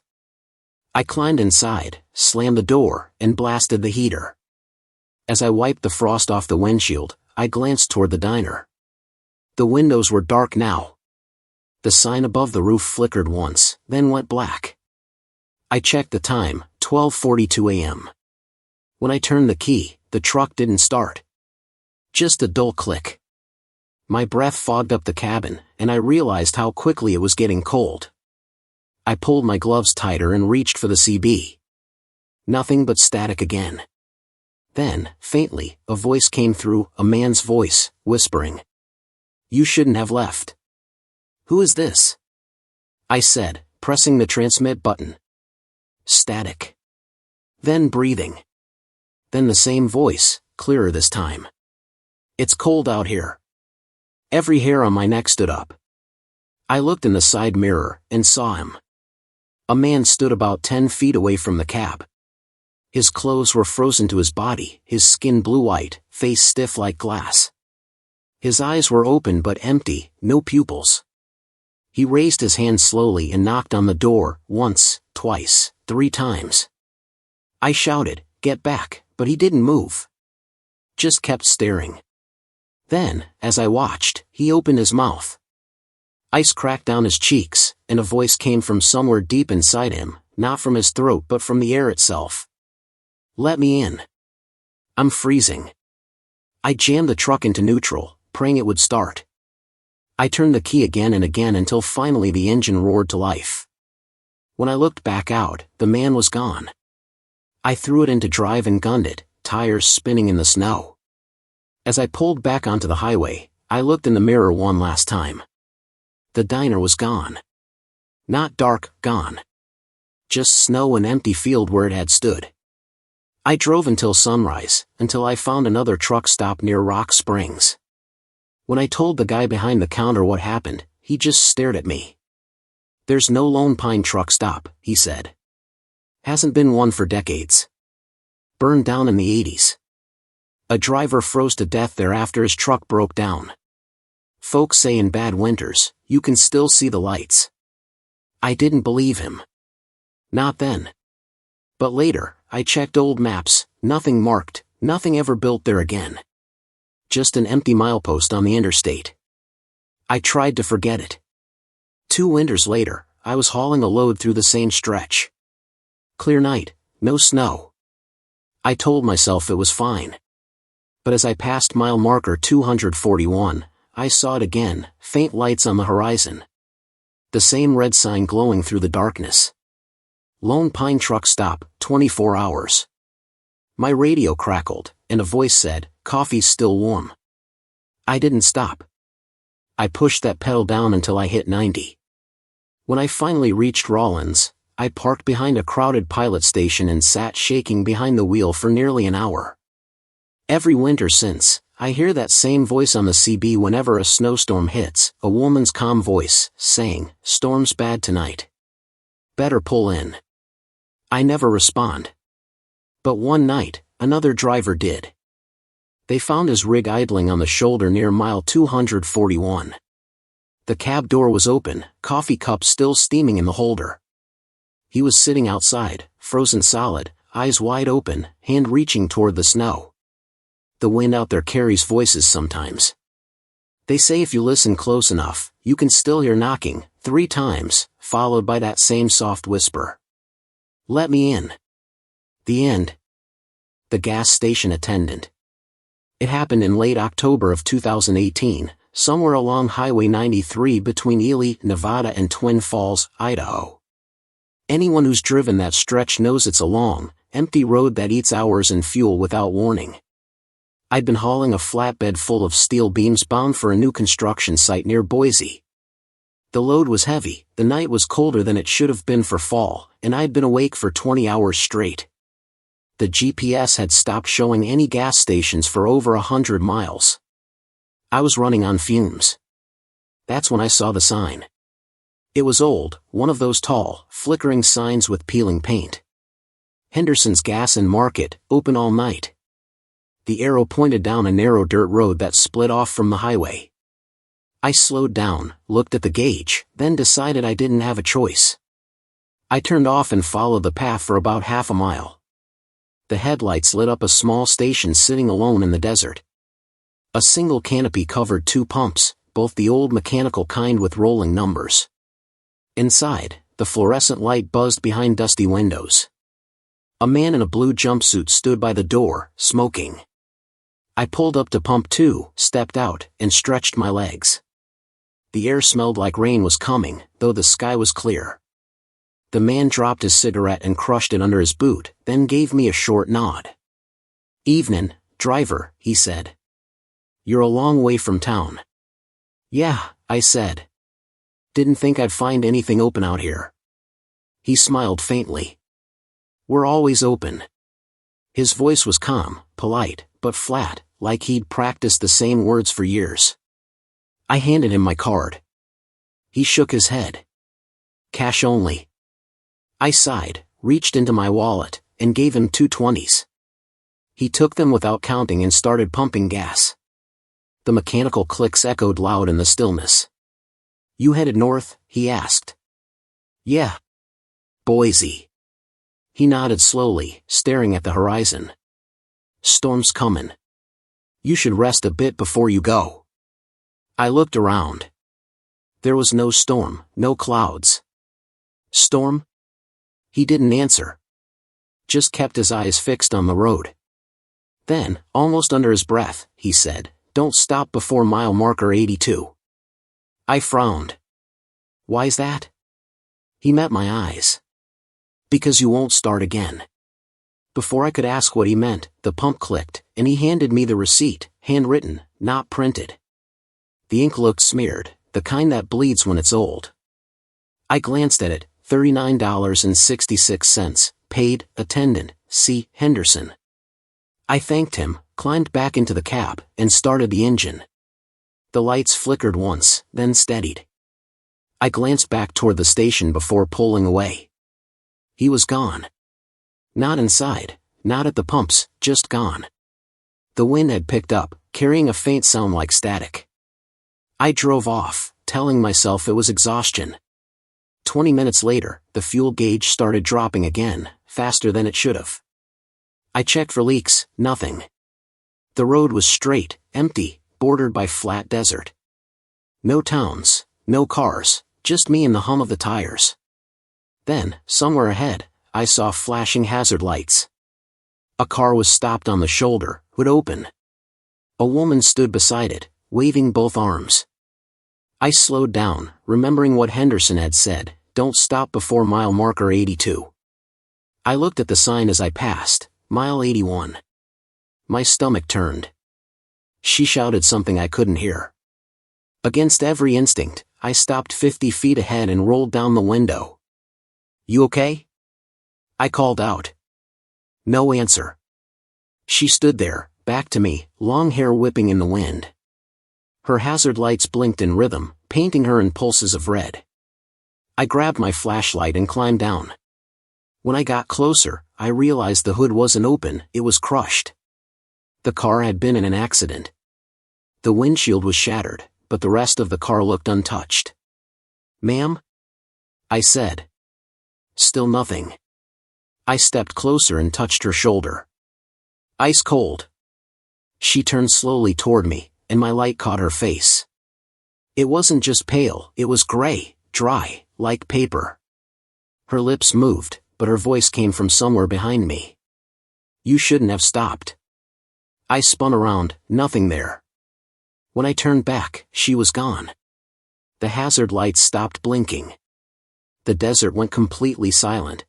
I climbed inside, slammed the door, and blasted the heater. As I wiped the frost off the windshield, I glanced toward the diner. The windows were dark now. The sign above the roof flickered once, then went black. I checked the time, 12:42 a.m. When I turned the key, the truck didn't start. Just a dull click. My breath fogged up the cabin, and I realized how quickly it was getting cold. I pulled my gloves tighter and reached for the CB. Nothing but static again. Then, faintly, a voice came through, a man's voice, whispering. "You shouldn't have left." "Who is this?" I said, pressing the transmit button. Static. Then breathing. Then the same voice, clearer this time. "It's cold out here." Every hair on my neck stood up. I looked in the side mirror, and saw him. A man stood about 10 feet away from the cab. His clothes were frozen to his body, his skin blue-white, face stiff like glass. His eyes were open but empty, no pupils. He raised his hand slowly and knocked on the door, once, twice, 3 times. I shouted, "Get back," but he didn't move. Just kept staring. Then, as I watched, he opened his mouth. Ice cracked down his cheeks, and a voice came from somewhere deep inside him, not from his throat but from the air itself. "Let me in. I'm freezing." I jammed the truck into neutral, praying it would start. I turned the key again and again until finally the engine roared to life. When I looked back out, the man was gone. I threw it into drive and gunned it, tires spinning in the snow. As I pulled back onto the highway, I looked in the mirror one last time. The diner was gone. Not dark, gone. Just snow and empty field where it had stood. I drove until sunrise, until I found another truck stop near Rock Springs. When I told the guy behind the counter what happened, he just stared at me. "There's no Lone Pine truck stop," he said. "Hasn't been one for decades. Burned down in the 80s. A driver froze to death there after his truck broke down. Folks say in bad winters, you can still see the lights." I didn't believe him. Not then. But later, I checked old maps, nothing marked, nothing ever built there again. Just an empty milepost on the interstate. I tried to forget it. 2 winters later, I was hauling a load through the same stretch. Clear night, no snow. I told myself it was fine. But as I passed mile marker 241, I saw it again, faint lights on the horizon. The same red sign glowing through the darkness. Lone Pine truck stop, 24 hours. My radio crackled, and a voice said, "Coffee's still warm." I didn't stop. I pushed that pedal down until I hit 90. When I finally reached Rawlins, I parked behind a crowded pilot station and sat shaking behind the wheel for nearly an hour. Every winter since, I hear that same voice on the CB whenever a snowstorm hits, a woman's calm voice, saying, "Storm's bad tonight. Better pull in." I never respond. But one night, another driver did. They found his rig idling on the shoulder near mile 241. The cab door was open, coffee cup still steaming in the holder. He was sitting outside, frozen solid, eyes wide open, hand reaching toward the snow. The wind out there carries voices sometimes. They say if you listen close enough, you can still hear knocking, 3 times, followed by that same soft whisper. "Let me in." The end. The gas station attendant. It happened in late October of 2018, somewhere along Highway 93 between Ely, Nevada and Twin Falls, Idaho. Anyone who's driven that stretch knows it's a long, empty road that eats hours and fuel without warning. I'd been hauling a flatbed full of steel beams bound for a new construction site near Boise. The load was heavy, the night was colder than it should have been for fall, and I'd been awake for 20 hours straight. The GPS had stopped showing any gas stations for over 100 miles. I was running on fumes. That's when I saw the sign. It was old, one of those tall, flickering signs with peeling paint. Henderson's Gas and Market, open all night. The arrow pointed down a narrow dirt road that split off from the highway. I slowed down, looked at the gauge, then decided I didn't have a choice. I turned off and followed the path for about half a mile. The headlights lit up a small station sitting alone in the desert. A single canopy covered 2 pumps, both the old mechanical kind with rolling numbers. Inside, the fluorescent light buzzed behind dusty windows. A man in a blue jumpsuit stood by the door, smoking. I pulled up to pump 2, stepped out, and stretched my legs. The air smelled like rain was coming, though the sky was clear. The man dropped his cigarette and crushed it under his boot, then gave me a short nod. "Evenin', driver," he said. "You're a long way from town." "Yeah," I said. "Didn't think I'd find anything open out here." He smiled faintly. "We're always open." His voice was calm, polite, but flat, like he'd practiced the same words for years. I handed him my card. He shook his head. "Cash only." I sighed, reached into my wallet, and gave him 2 20s. He took them without counting and started pumping gas. The mechanical clicks echoed loud in the stillness. "You headed north?" he asked. "Yeah." "Boise." He nodded slowly, staring at the horizon. "Storm's comin'. You should rest a bit before you go." I looked around. There was no storm, no clouds. "Storm?" He didn't answer. Just kept his eyes fixed on the road. Then, almost under his breath, he said, "Don't stop before mile marker 82. I frowned. "Why's that?" He met my eyes. "Because you won't start again." Before I could ask what he meant, the pump clicked, and he handed me the receipt, handwritten, not printed. The ink looked smeared, the kind that bleeds when it's old. I glanced at it, $39.66, paid, attendant, C. Henderson. I thanked him, climbed back into the cab, and started the engine. The lights flickered once, then steadied. I glanced back toward the station before pulling away. He was gone. Not inside, not at the pumps, just gone. The wind had picked up, carrying a faint sound like static. I drove off, telling myself it was exhaustion. 20 minutes later, the fuel gauge started dropping again, faster than it should have. I checked for leaks, nothing. The road was straight, empty, bordered by flat desert. No towns, no cars, just me and the hum of the tires. Then, somewhere ahead, I saw flashing hazard lights. A car was stopped on the shoulder, hood open. A woman stood beside it, waving both arms. I slowed down, remembering what Henderson had said, "Don't stop before mile marker 82. I looked at the sign as I passed, mile 81. My stomach turned. She shouted something I couldn't hear. Against every instinct, I stopped 50 feet ahead and rolled down the window. "You okay?" I called out. No answer. She stood there, back to me, long hair whipping in the wind. Her hazard lights blinked in rhythm, painting her in pulses of red. I grabbed my flashlight and climbed down. When I got closer, I realized the hood wasn't open, it was crushed. The car had been in an accident. The windshield was shattered, but the rest of the car looked untouched. "Ma'am?" I said. Still nothing. I stepped closer and touched her shoulder. Ice cold. She turned slowly toward me, and my light caught her face. It wasn't just pale, it was gray, dry, like paper. Her lips moved, but her voice came from somewhere behind me. "You shouldn't have stopped." I spun around, nothing there. When I turned back, she was gone. The hazard lights stopped blinking. The desert went completely silent.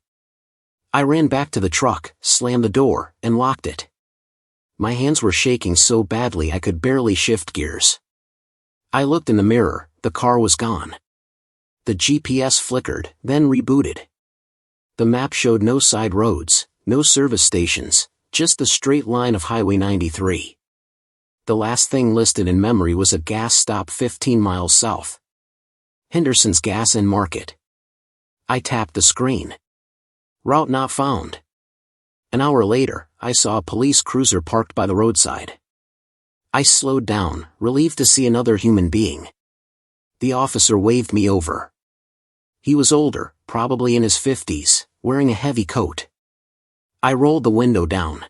I ran back to the truck, slammed the door, and locked it. My hands were shaking so badly I could barely shift gears. I looked in the mirror, the car was gone. The GPS flickered, then rebooted. The map showed no side roads, no service stations, just the straight line of Highway 93. The last thing listed in memory was a gas stop 15 miles south. Henderson's Gas and Market. I tapped the screen. Route not found. An hour later, I saw a police cruiser parked by the roadside. I slowed down, relieved to see another human being. The officer waved me over. He was older, probably in his 50s, wearing a heavy coat. I rolled the window down.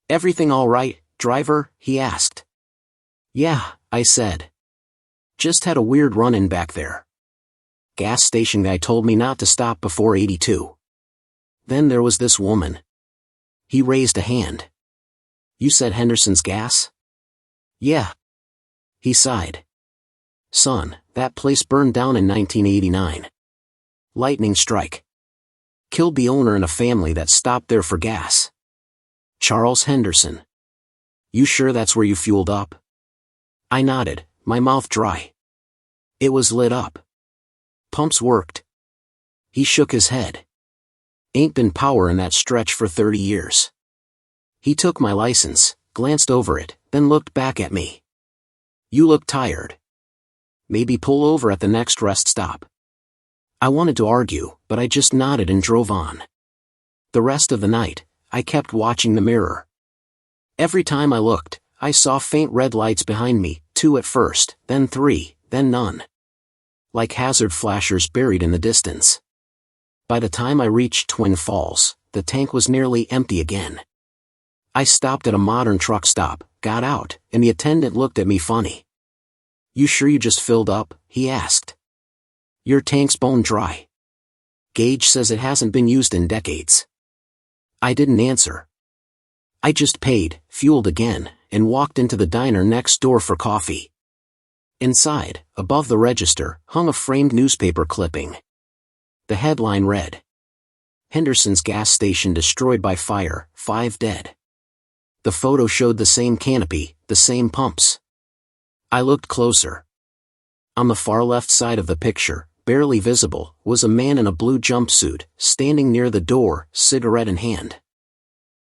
"Everything all right, driver?" he asked. "Yeah," I said. "Just had a weird run-in back there. Gas station guy told me not to stop before 82. Then there was this woman." He raised a hand. "You said Henderson's Gas?" "Yeah." He sighed. "Son, that place burned down in 1989. Lightning strike. Killed the owner and a family that stopped there for gas. Charles Henderson. You sure that's where you fueled up?" I nodded, my mouth dry. "It was lit up. Pumps worked." He shook his head. "Ain't been power in that stretch for 30 years. He took my license, glanced over it, then looked back at me. "You look tired. Maybe pull over at the next rest stop." I wanted to argue, but I just nodded and drove on. The rest of the night, I kept watching the mirror. Every time I looked, I saw faint red lights behind me, 2 at first, then 3, then none. Like hazard flashers buried in the distance. By the time I reached Twin Falls, the tank was nearly empty again. I stopped at a modern truck stop, got out, and the attendant looked at me funny. "You sure you just filled up?" he asked. "Your tank's bone dry. Gauge says it hasn't been used in decades." I didn't answer. I just paid, fueled again, and walked into the diner next door for coffee. Inside, above the register, hung a framed newspaper clipping. The headline read, "Henderson's Gas Station Destroyed by Fire, 5 Dead." The photo showed the same canopy, the same pumps. I looked closer. On the far left side of the picture, barely visible, was a man in a blue jumpsuit, standing near the door, cigarette in hand.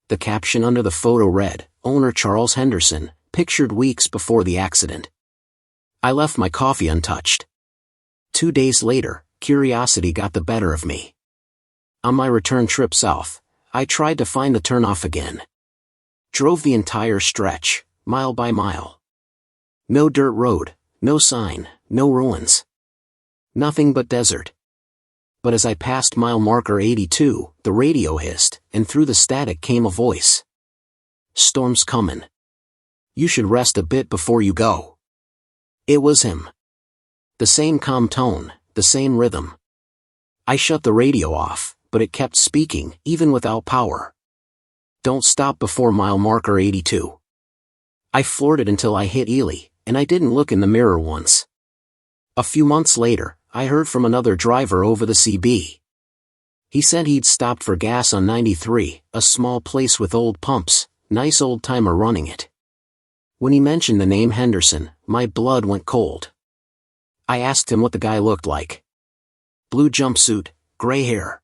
The caption under the photo read, "Owner Charles Henderson, pictured weeks before the accident." I left my coffee untouched. 2 days later, curiosity got the better of me. On my return trip south, I tried to find the turnoff again. Drove the entire stretch, mile by mile. No dirt road, no sign, no ruins. Nothing but desert. But as I passed mile marker 82, the radio hissed, and through the static came a voice. "Storm's comin'. You should rest a bit before you go." It was him. The same calm tone, the same rhythm. I shut the radio off, but it kept speaking, even without power. "Don't stop before mile marker 82. I floored it until I hit Ely, and I didn't look in the mirror once. A few months later, I heard from another driver over the CB. He said he'd stopped for gas on 93, a small place with old pumps, nice old timer running it. When he mentioned the name Henderson, my blood went cold. I asked him what the guy looked like. "Blue jumpsuit, gray hair.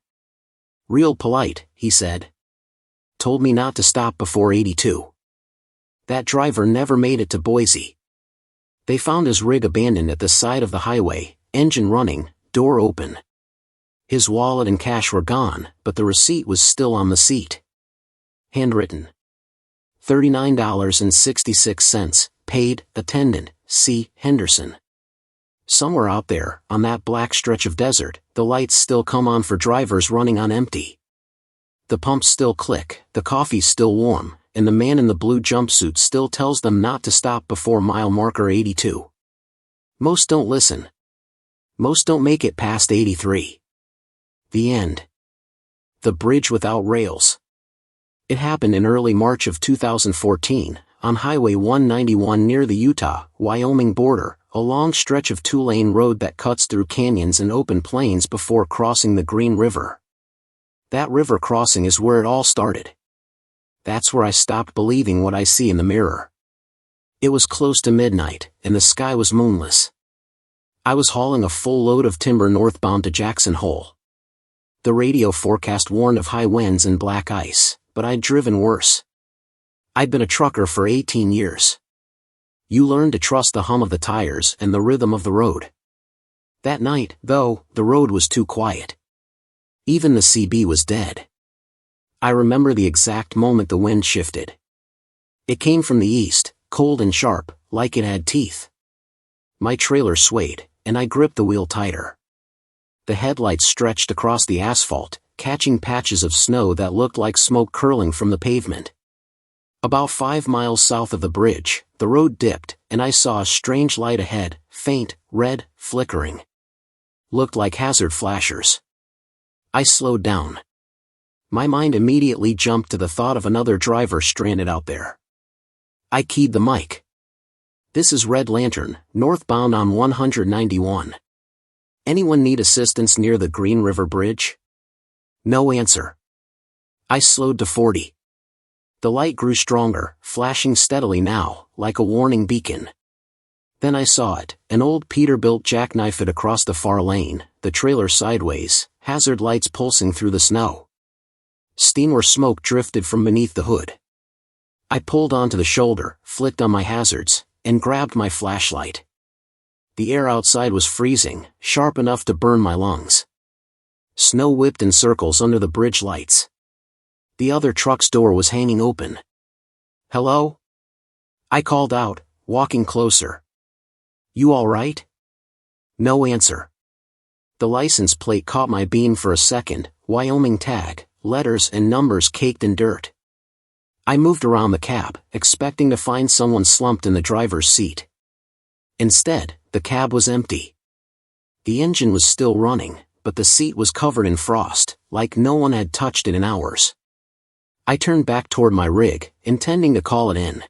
Real polite," he said. "Told me not to stop before 82. That driver never made it to Boise. They found his rig abandoned at the side of the highway, engine running, door open. His wallet and cash were gone, but the receipt was still on the seat. Handwritten. $39.66, paid, attendant, C. Henderson." Somewhere out there, on that black stretch of desert, the lights still come on for drivers running on empty. The pumps still click, the coffee's still warm, and the man in the blue jumpsuit still tells them not to stop before mile marker 82. Most don't listen. Most don't make it past 83. The end. The bridge without rails. It happened in early March of 2014, on Highway 191 near the Utah-Wyoming border, a long stretch of two-lane road that cuts through canyons and open plains before crossing the Green River. That river crossing is where it all started. That's where I stopped believing what I see in the mirror. It was close to midnight, and the sky was moonless. I was hauling a full load of timber northbound to Jackson Hole. The radio forecast warned of high winds and black ice, but I'd driven worse. I'd been a trucker for 18 years. You learn to trust the hum of the tires and the rhythm of the road. That night, though, the road was too quiet. Even the CB was dead. I remember the exact moment the wind shifted. It came from the east, cold and sharp, like it had teeth. My trailer swayed, and I gripped the wheel tighter. The headlights stretched across the asphalt, catching patches of snow that looked like smoke curling from the pavement. About 5 miles south of the bridge, the road dipped, and I saw a strange light ahead, faint, red, flickering. Looked like hazard flashers. I slowed down. My mind immediately jumped to the thought of another driver stranded out there. I keyed the mic. This is Red Lantern, northbound on 191. Anyone need assistance near the Green River Bridge? No answer. I slowed to 40. The light grew stronger, flashing steadily now, like a warning beacon. Then I saw it, an old Peterbilt jackknife it across the far lane, the trailer sideways, hazard lights pulsing through the snow. Steam or smoke drifted from beneath the hood. I pulled onto the shoulder, flicked on my hazards, and grabbed my flashlight. The air outside was freezing, sharp enough to burn my lungs. Snow whipped in circles under the bridge lights. The other truck's door was hanging open. Hello? I called out, walking closer. You all right? No answer. The license plate caught my beam for a second, Wyoming tag, letters and numbers caked in dirt. I moved around the cab, expecting to find someone slumped in the driver's seat. Instead, the cab was empty. The engine was still running, but the seat was covered in frost, like no one had touched it in hours. I turned back toward my rig, intending to call it in.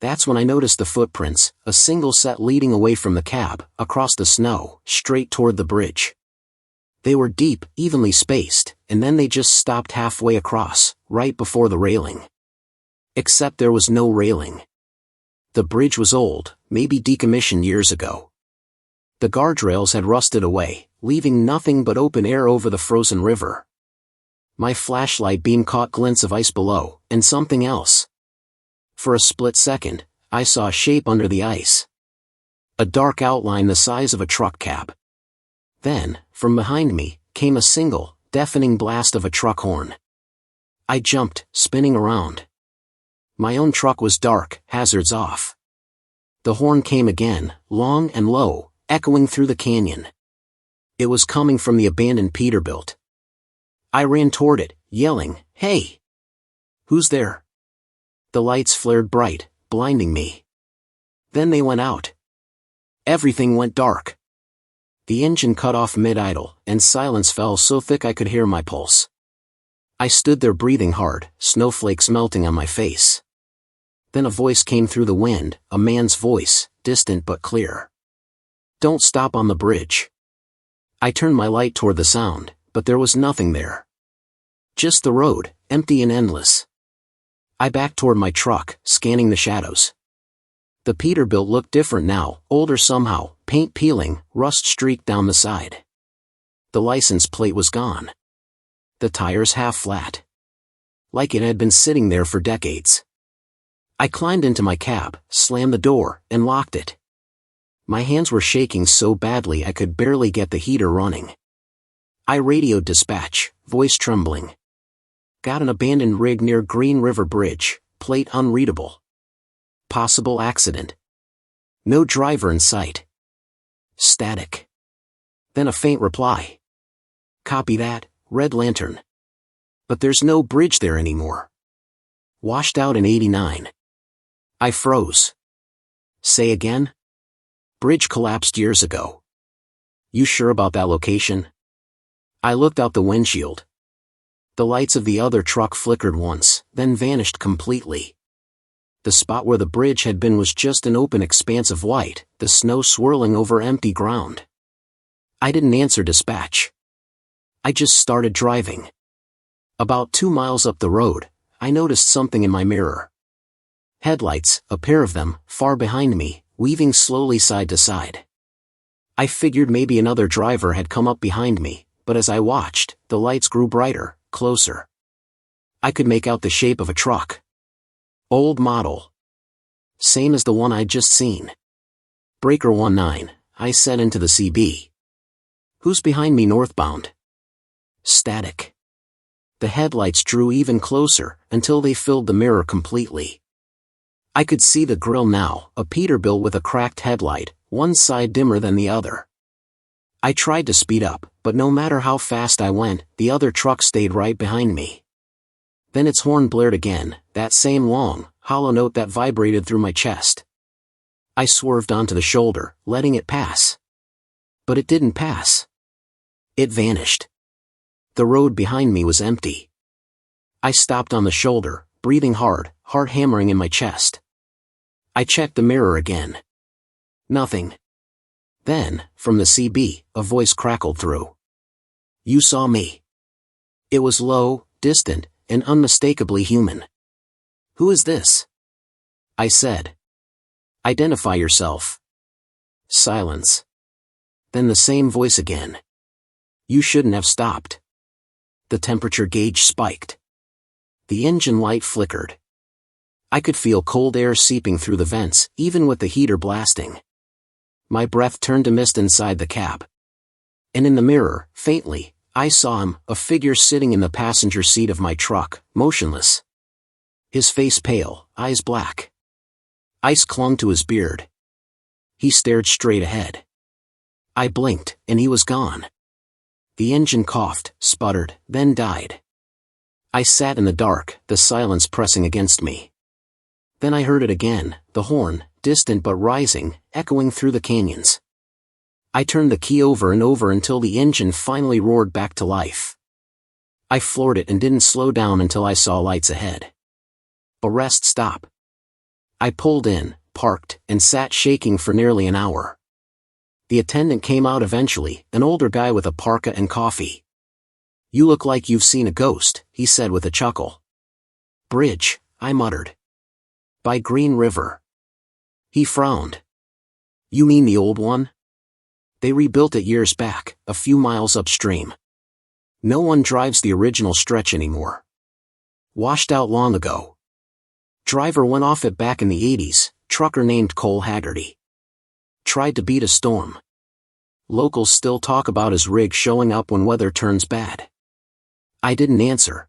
That's when I noticed the footprints, a single set leading away from the cab, across the snow, straight toward the bridge. They were deep, evenly spaced, and then they just stopped halfway across, right before the railing. Except there was no railing. The bridge was old, maybe decommissioned years ago. The guardrails had rusted away, leaving nothing but open air over the frozen river. My flashlight beam caught glints of ice below, and something else. For a split second, I saw a shape under the ice. A dark outline the size of a truck cab. Then, from behind me, came a single, deafening blast of a truck horn. I jumped, spinning around. My own truck was dark, hazards off. The horn came again, long and low, echoing through the canyon. It was coming from the abandoned Peterbilt. I ran toward it, yelling, "Hey! Who's there?" The lights flared bright, blinding me. Then they went out. Everything went dark. The engine cut off mid-idle, and silence fell so thick I could hear my pulse. I stood there breathing hard, snowflakes melting on my face. Then a voice came through the wind, a man's voice, distant but clear. "Don't stop on the bridge." I turned my light toward the sound, but there was nothing there. Just the road, empty and endless. I backed toward my truck, scanning the shadows. The Peterbilt looked different now, older somehow, paint peeling, rust streaked down the side. The license plate was gone. The tires half flat. Like it had been sitting there for decades. I climbed into my cab, slammed the door, and locked it. My hands were shaking so badly I could barely get the heater running. I radioed dispatch, voice trembling. Got an abandoned rig near Green River Bridge, plate unreadable. Possible accident. No driver in sight. Static. Then a faint reply. Copy that, Red Lantern. But there's no bridge there anymore. Washed out in '89. I froze. Say again? Bridge collapsed years ago. You sure about that location? I looked out the windshield. The lights of the other truck flickered once, then vanished completely. The spot where the bridge had been was just an open expanse of white, the snow swirling over empty ground. I didn't answer dispatch. I just started driving. About 2 miles up the road, I noticed something in my mirror. Headlights, a pair of them, far behind me, weaving slowly side to side. I figured maybe another driver had come up behind me, but as I watched, the lights grew brighter, closer. I could make out the shape of a truck. Old model. Same as the one I'd just seen. Breaker 19, I said into the CB. Who's behind me northbound? Static. The headlights drew even closer, until they filled the mirror completely. I could see the grille now, a Peterbilt with a cracked headlight, one side dimmer than the other. I tried to speed up, but no matter how fast I went, the other truck stayed right behind me. Then its horn blared again, that same long, hollow note that vibrated through my chest. I swerved onto the shoulder, letting it pass. But it didn't pass. It vanished. The road behind me was empty. I stopped on the shoulder, breathing hard, heart hammering in my chest. I checked the mirror again. Nothing. Then, from the CB, a voice crackled through. You saw me. It was low, distant, and unmistakably human. Who is this? I said. Identify yourself. Silence. Then the same voice again. You shouldn't have stopped. The temperature gauge spiked. The engine light flickered. I could feel cold air seeping through the vents, even with the heater blasting. My breath turned to mist inside the cab. And in the mirror, faintly, I saw him, a figure sitting in the passenger seat of my truck, motionless. His face pale, eyes black. Ice clung to his beard. He stared straight ahead. I blinked, and he was gone. The engine coughed, sputtered, then died. I sat in the dark, the silence pressing against me. Then I heard it again, the horn, distant but rising, echoing through the canyons. I turned the key over and over until the engine finally roared back to life. I floored it and didn't slow down until I saw lights ahead. A rest stop. I pulled in, parked, and sat shaking for nearly an hour. The attendant came out eventually, an older guy with a parka and coffee. You look like you've seen a ghost, he said with a chuckle. Bridge, I muttered. By Green River. He frowned. You mean the old one? They rebuilt it years back, a few miles upstream. No one drives the original stretch anymore. Washed out long ago. Driver went off it back in the 80s, trucker named Cole Haggerty. Tried to beat a storm. Locals still talk about his rig showing up when weather turns bad. I didn't answer.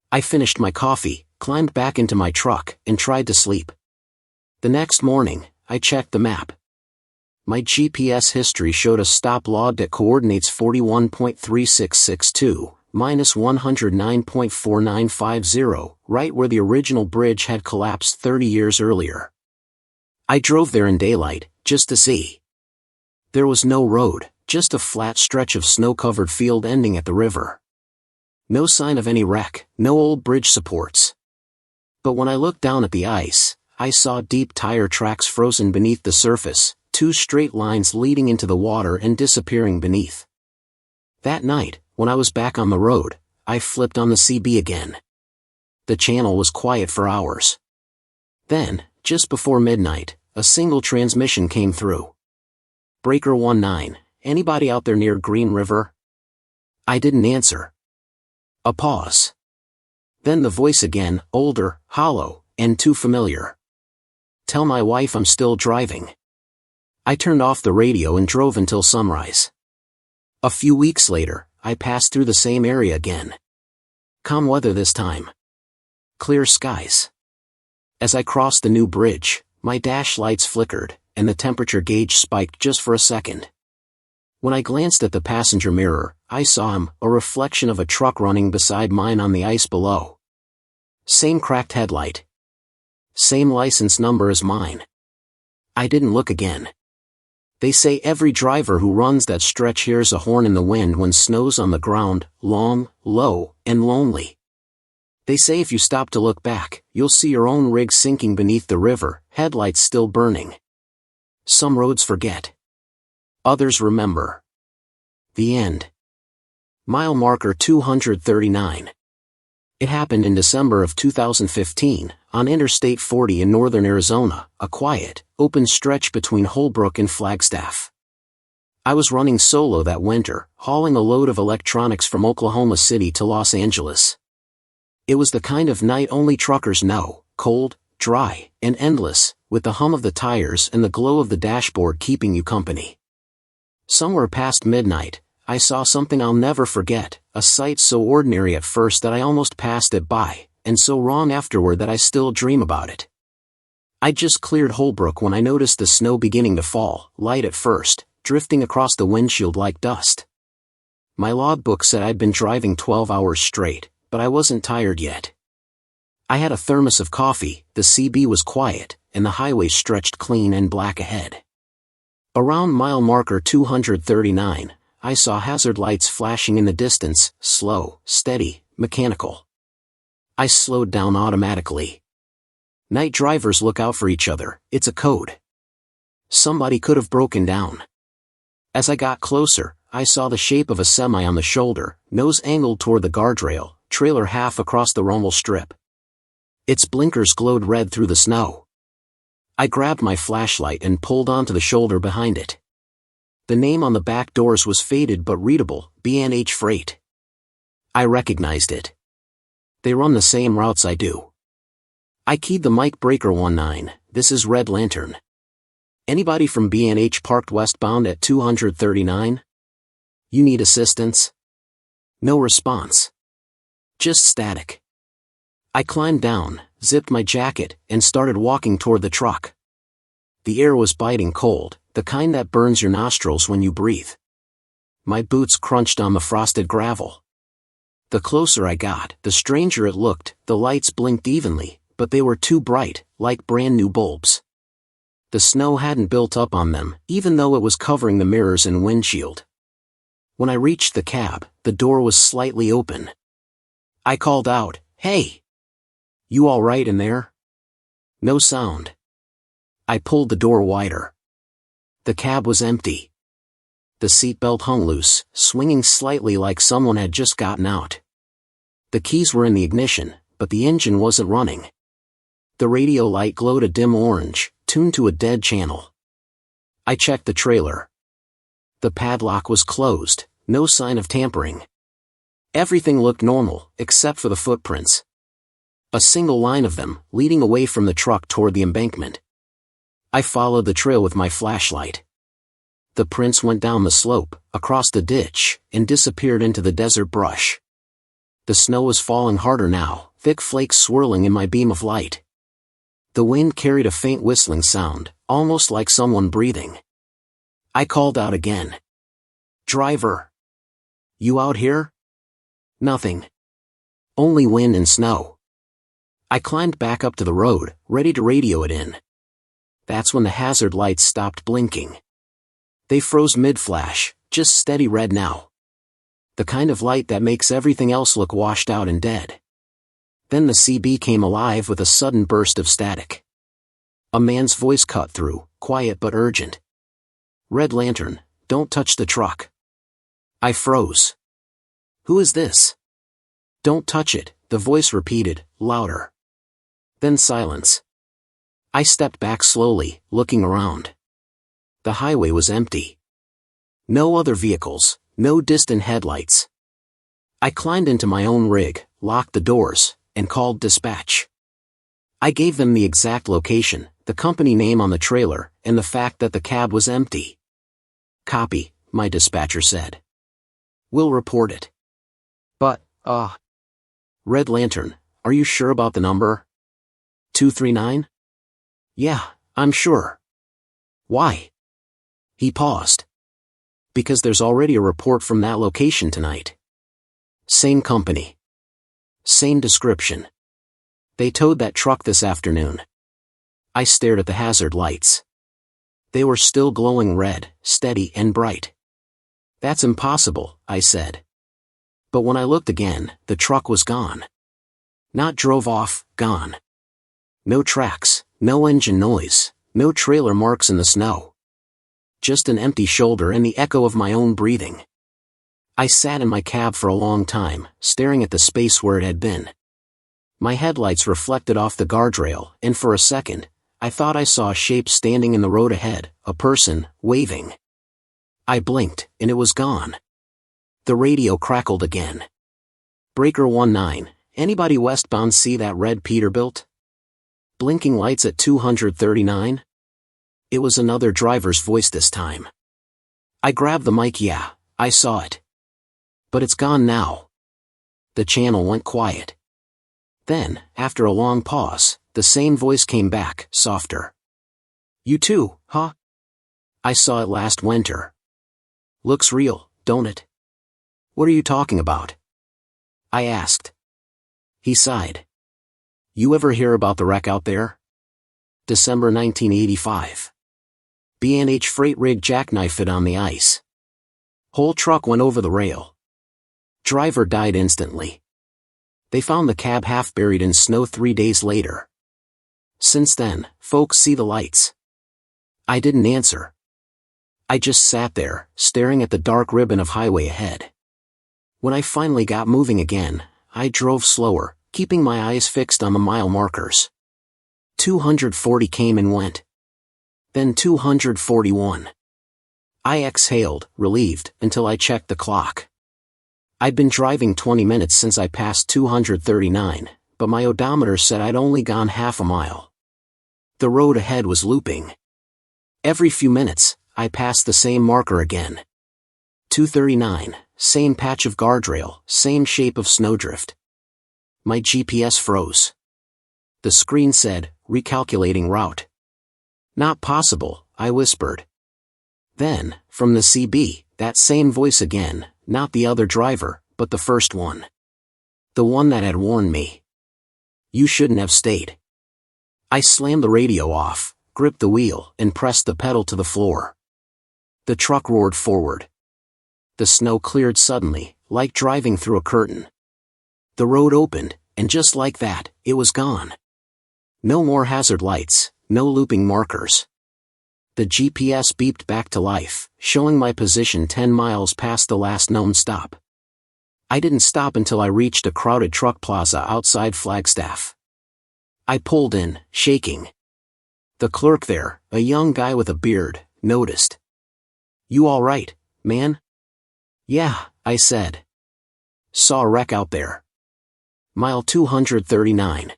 I finished my coffee, climbed back into my truck, and tried to sleep. The next morning, I checked the map. My GPS history showed a stop logged at coordinates 41.3662, minus 109.4950, right where the original bridge had collapsed 30 years earlier. I drove there in daylight, just to see. There was no road, just a flat stretch of snow-covered field ending at the river. No sign of any wreck, no old bridge supports. But when I looked down at the ice, I saw deep tire tracks frozen beneath the surface, 2 straight lines leading into the water and disappearing beneath. That night, when I was back on the road, I flipped on the CB again. The channel was quiet for hours. Then, just before midnight, a single transmission came through. Breaker 19, anybody out there near Green River? I didn't answer. A pause. Then the voice again, older, hollow, and too familiar. Tell my wife I'm still driving. I turned off the radio and drove until sunrise. A few weeks later, I passed through the same area again. Calm weather this time. Clear skies. As I crossed the new bridge, my dash lights flickered, and the temperature gauge spiked just for a second. When I glanced at the passenger mirror, I saw him, a reflection of a truck running beside mine on the ice below. Same cracked headlight. Same license number as mine. I didn't look again. They say every driver who runs that stretch hears a horn in the wind when snow's on the ground, long, low, and lonely. They say if you stop to look back, you'll see your own rig sinking beneath the river, headlights still burning. Some roads forget. Others remember. The end. Mile marker 239. It happened in December of 2015, on Interstate 40 in northern Arizona, a quiet, open stretch between Holbrook and Flagstaff. I was running solo that winter, hauling a load of electronics from Oklahoma City to Los Angeles. It was the kind of night only truckers know, cold, dry, and endless, with the hum of the tires and the glow of the dashboard keeping you company. Somewhere past midnight, I saw something I'll never forget, a sight so ordinary at first that I almost passed it by, and so wrong afterward that I still dream about it. I'd just cleared Holbrook when I noticed the snow beginning to fall, light at first, drifting across the windshield like dust. My logbook said I'd been driving 12 hours straight, but I wasn't tired yet. I had a thermos of coffee, the CB was quiet, and the highway stretched clean and black ahead. Around mile marker 239, I saw hazard lights flashing in the distance, slow, steady, mechanical. I slowed down automatically. Night drivers look out for each other, it's a code. Somebody could have broken down. As I got closer, I saw the shape of a semi on the shoulder, nose angled toward the guardrail, trailer half across the rumble strip. Its blinkers glowed red through the snow. I grabbed my flashlight and pulled onto the shoulder behind it. The name on the back doors was faded but readable, B&H Freight. I recognized it. They run the same routes I do. I keyed the mic breaker 19, this is Red Lantern. Anybody from B&H parked westbound at 239? You need assistance? No response. Just static. I climbed down, zipped my jacket, and started walking toward the truck. The air was biting cold, the kind that burns your nostrils when you breathe. My boots crunched on the frosted gravel. The closer I got, the stranger it looked. The lights blinked evenly, but they were too bright, like brand new bulbs. The snow hadn't built up on them, even though it was covering the mirrors and windshield. When I reached the cab, the door was slightly open. I called out, "Hey! You all right in there?" No sound. I pulled the door wider. The cab was empty. The seatbelt hung loose, swinging slightly like someone had just gotten out. The keys were in the ignition, but the engine wasn't running. The radio light glowed a dim orange, tuned to a dead channel. I checked the trailer. The padlock was closed, no sign of tampering. Everything looked normal, except for the footprints. A single line of them, leading away from the truck toward the embankment. I followed the trail with my flashlight. The prints went down the slope, across the ditch, and disappeared into the desert brush. The snow was falling harder now, thick flakes swirling in my beam of light. The wind carried a faint whistling sound, almost like someone breathing. I called out again. "Driver! You out here?" Nothing. Only wind and snow. I climbed back up to the road, ready to radio it in. That's when the hazard lights stopped blinking. They froze mid-flash, just steady red now. The kind of light that makes everything else look washed out and dead. Then the CB came alive with a sudden burst of static. A man's voice cut through, quiet but urgent. "Red Lantern, don't touch the truck." I froze. "Who is this?" "Don't touch it," the voice repeated, louder. Then silence. I stepped back slowly, looking around. The highway was empty. No other vehicles, no distant headlights. I climbed into my own rig, locked the doors, and called dispatch. I gave them the exact location, the company name on the trailer, and the fact that the cab was empty. "Copy," my dispatcher said. "We'll report it." "But, Red Lantern, are you sure about the number?" 239? "Yeah, I'm sure." "Why?" He paused. "Because there's already a report from that location tonight. Same company. Same description. They towed that truck this afternoon." I stared at the hazard lights. They were still glowing red, steady and bright. "That's impossible," I said. But when I looked again, the truck was gone. Not drove off, gone. No tracks, no engine noise, no trailer marks in the snow. Just an empty shoulder and the echo of my own breathing. I sat in my cab for a long time, staring at the space where it had been. My headlights reflected off the guardrail, and for a second, I thought I saw a shape standing in the road ahead, a person, waving. I blinked, and it was gone. The radio crackled again. Breaker 19, anybody westbound see that red Peterbilt? Blinking lights at 239? It was another driver's voice this time. I grabbed the mic. Yeah, I saw it. But it's gone now. The channel went quiet. Then, after a long pause, the same voice came back, softer. You too, huh? I saw it last winter. Looks real, don't it? What are you talking about? I asked. He sighed. You ever hear about the wreck out there? December 1985. B&H freight rig jackknifed on the ice. Whole truck went over the rail. Driver died instantly. They found the cab half buried in snow 3 days later. Since then, folks see the lights. I didn't answer. I just sat there, staring at the dark ribbon of highway ahead. When I finally got moving again, I drove slower, keeping my eyes fixed on the mile markers. 240 came and went. Then 241. I exhaled, relieved, until I checked the clock. I'd been driving 20 minutes since I passed 239, but my odometer said I'd only gone half a mile. The road ahead was looping. Every few minutes, I passed the same marker again. 239, same patch of guardrail, same shape of snowdrift. My GPS froze. The screen said, recalculating route. Not possible, I whispered. Then, from the CB, that same voice again, not the other driver, but the first one. The one that had warned me. You shouldn't have stayed. I slammed the radio off, gripped the wheel, and pressed the pedal to the floor. The truck roared forward. The snow cleared suddenly, like driving through a curtain. The road opened, and just like that, it was gone. No more hazard lights, no looping markers. The GPS beeped back to life, showing my position 10 miles past the last known stop. I didn't stop until I reached a crowded truck plaza outside Flagstaff. I pulled in, shaking. The clerk there, a young guy with a beard, noticed. You all right, man? Yeah, I said. Saw a wreck out there. Mile 239.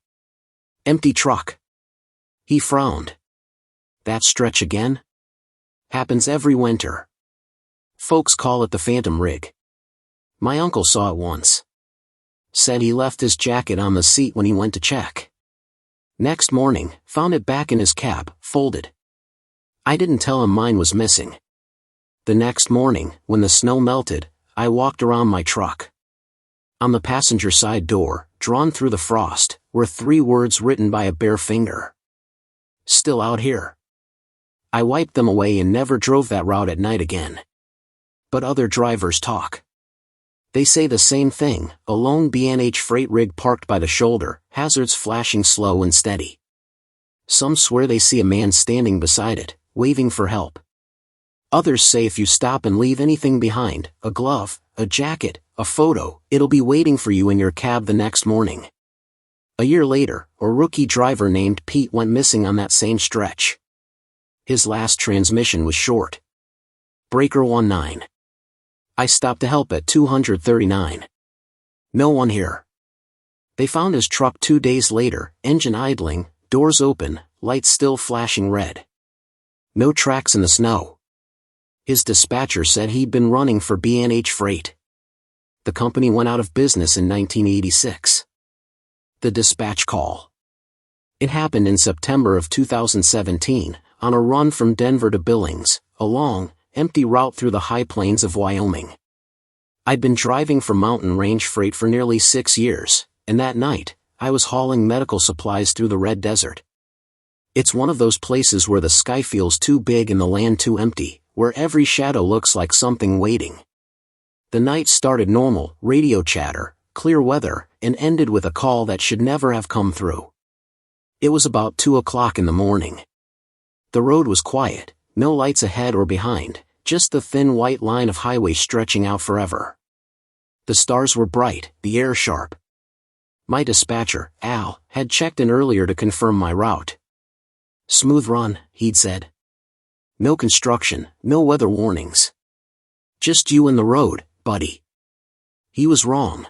Empty truck. He frowned. That stretch again? Happens every winter. Folks call it the phantom rig. My uncle saw it once. Said he left his jacket on the seat when he went to check. Next morning, found it back in his cab, folded. I didn't tell him mine was missing. The next morning, when the snow melted, I walked around my truck. On the passenger side door, drawn through the frost, were 3 words written by a bare finger. Still out here. I wiped them away and never drove that route at night again. But other drivers talk. They say the same thing, a lone B&H freight rig parked by the shoulder, hazards flashing slow and steady. Some swear they see a man standing beside it, waving for help. Others say if you stop and leave anything behind, a glove, a jacket, a photo, it'll be waiting for you in your cab the next morning. A year later, a rookie driver named Pete went missing on that same stretch. His last transmission was short. Breaker 19. I stopped to help at 239. No one here. They found his truck 2 days later, engine idling, doors open, lights still flashing red. No tracks in the snow. His dispatcher said he'd been running for B&H Freight. The company went out of business in 1986. The dispatch call. It happened in September of 2017, on a run from Denver to Billings, a long, empty route through the high plains of Wyoming. I'd been driving for mountain range freight for nearly 6 years, and that night, I was hauling medical supplies through the Red Desert. It's one of those places where the sky feels too big and the land too empty, where every shadow looks like something waiting. The night started normal, radio chatter, clear weather, and ended with a call that should never have come through. It was about 2 o'clock in the morning. The road was quiet, no lights ahead or behind, just the thin white line of highway stretching out forever. The stars were bright, the air sharp. My dispatcher, Al, had checked in earlier to confirm my route. "Smooth run," he'd said. "No construction, no weather warnings. Just you and the road, buddy." He was wrong.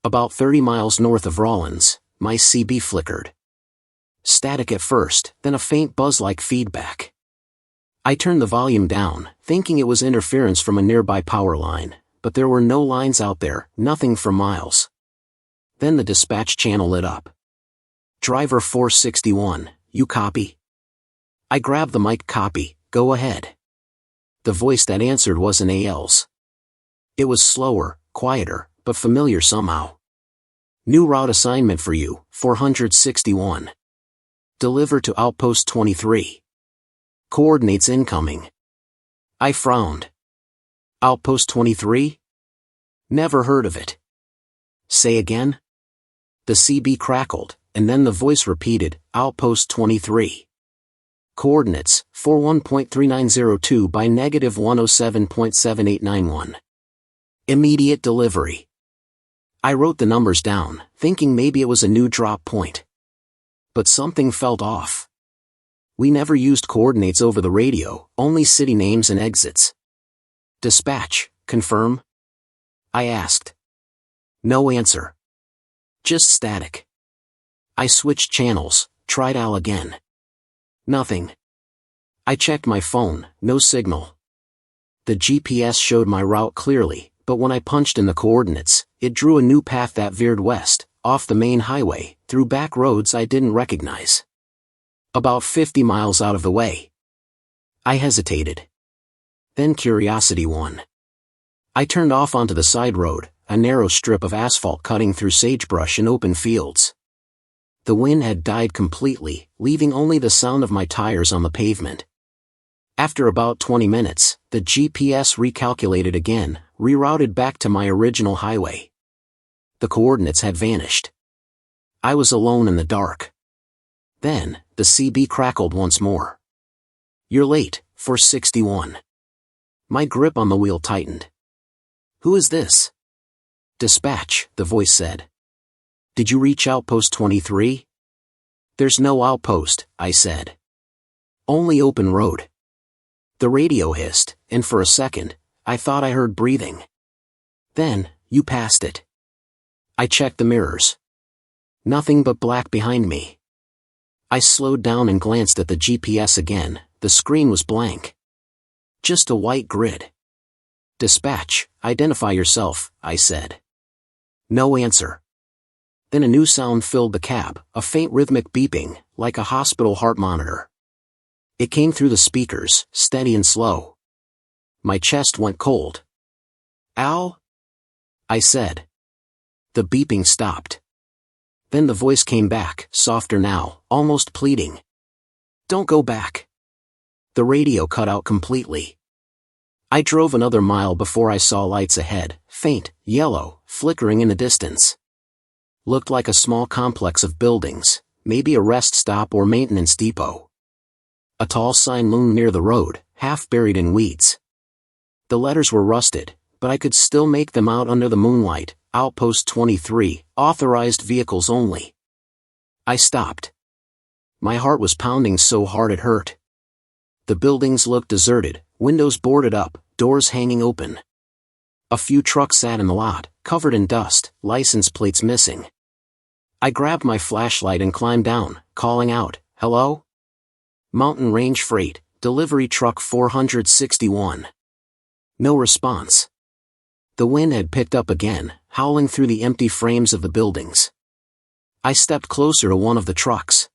About 30 miles north of Rawlins, my CB flickered. Static at first, then a faint buzz-like feedback. I turned the volume down, thinking it was interference from a nearby power line, but there were no lines out there, nothing for miles. Then the dispatch channel lit up. "Driver 461, you copy?" I grabbed the mic. "Copy, go ahead." The voice that answered wasn't Al's. It was slower, quieter, but familiar somehow. "New route assignment for you, 461. Deliver to Outpost 23. Coordinates incoming." I frowned. "Outpost 23? Never heard of it." "Say again?" The CB crackled, and then the voice repeated, "Outpost 23. Coordinates, 41.3902 by -107.7891. Immediate delivery." I wrote the numbers down, thinking maybe it was a new drop point. But something felt off. We never used coordinates over the radio, only city names and exits. "Dispatch, confirm?" I asked. No answer. Just static. I switched channels, tried Al again. Nothing. I checked my phone, no signal. The GPS showed my route clearly, but when I punched in the coordinates, it drew a new path that veered west, off the main highway, through back roads I didn't recognize. About 50 miles out of the way. I hesitated. Then curiosity won. I turned off onto the side road, a narrow strip of asphalt cutting through sagebrush and open fields. The wind had died completely, leaving only the sound of my tires on the pavement. After about 20 minutes, the GPS recalculated again, rerouted back to my original highway. The coordinates had vanished. I was alone in the dark. Then, the CB crackled once more. "You're late, 461. My grip on the wheel tightened. "Who is this?" "Dispatch," the voice said. "Did you reach Outpost 23? "There's no outpost," I said. "Only open road." The radio hissed, and for a second, I thought I heard breathing. Then, "You passed it." I checked the mirrors. Nothing but black behind me. I slowed down and glanced at the GPS again. The screen was blank. Just a white grid. "Dispatch, identify yourself," I said. No answer. Then a new sound filled the cab, a faint rhythmic beeping, like a hospital heart monitor. It came through the speakers, steady and slow. My chest went cold. "Al?" I said. The beeping stopped. Then the voice came back, softer now, almost pleading. "Don't go back." The radio cut out completely. I drove another mile before I saw lights ahead, faint, yellow, flickering in the distance. Looked like a small complex of buildings, maybe a rest stop or maintenance depot. A tall sign loomed near the road, half buried in weeds. The letters were rusted, but I could still make them out under the moonlight. Outpost 23, authorized vehicles only. I stopped. My heart was pounding so hard it hurt. The buildings looked deserted, windows boarded up, doors hanging open. A few trucks sat in the lot, covered in dust, license plates missing. I grabbed my flashlight and climbed down, calling out, "Hello? Mountain Range Freight, delivery truck 461. No response. The wind had picked up again, howling through the empty frames of the buildings. I stepped closer to one of the trucks.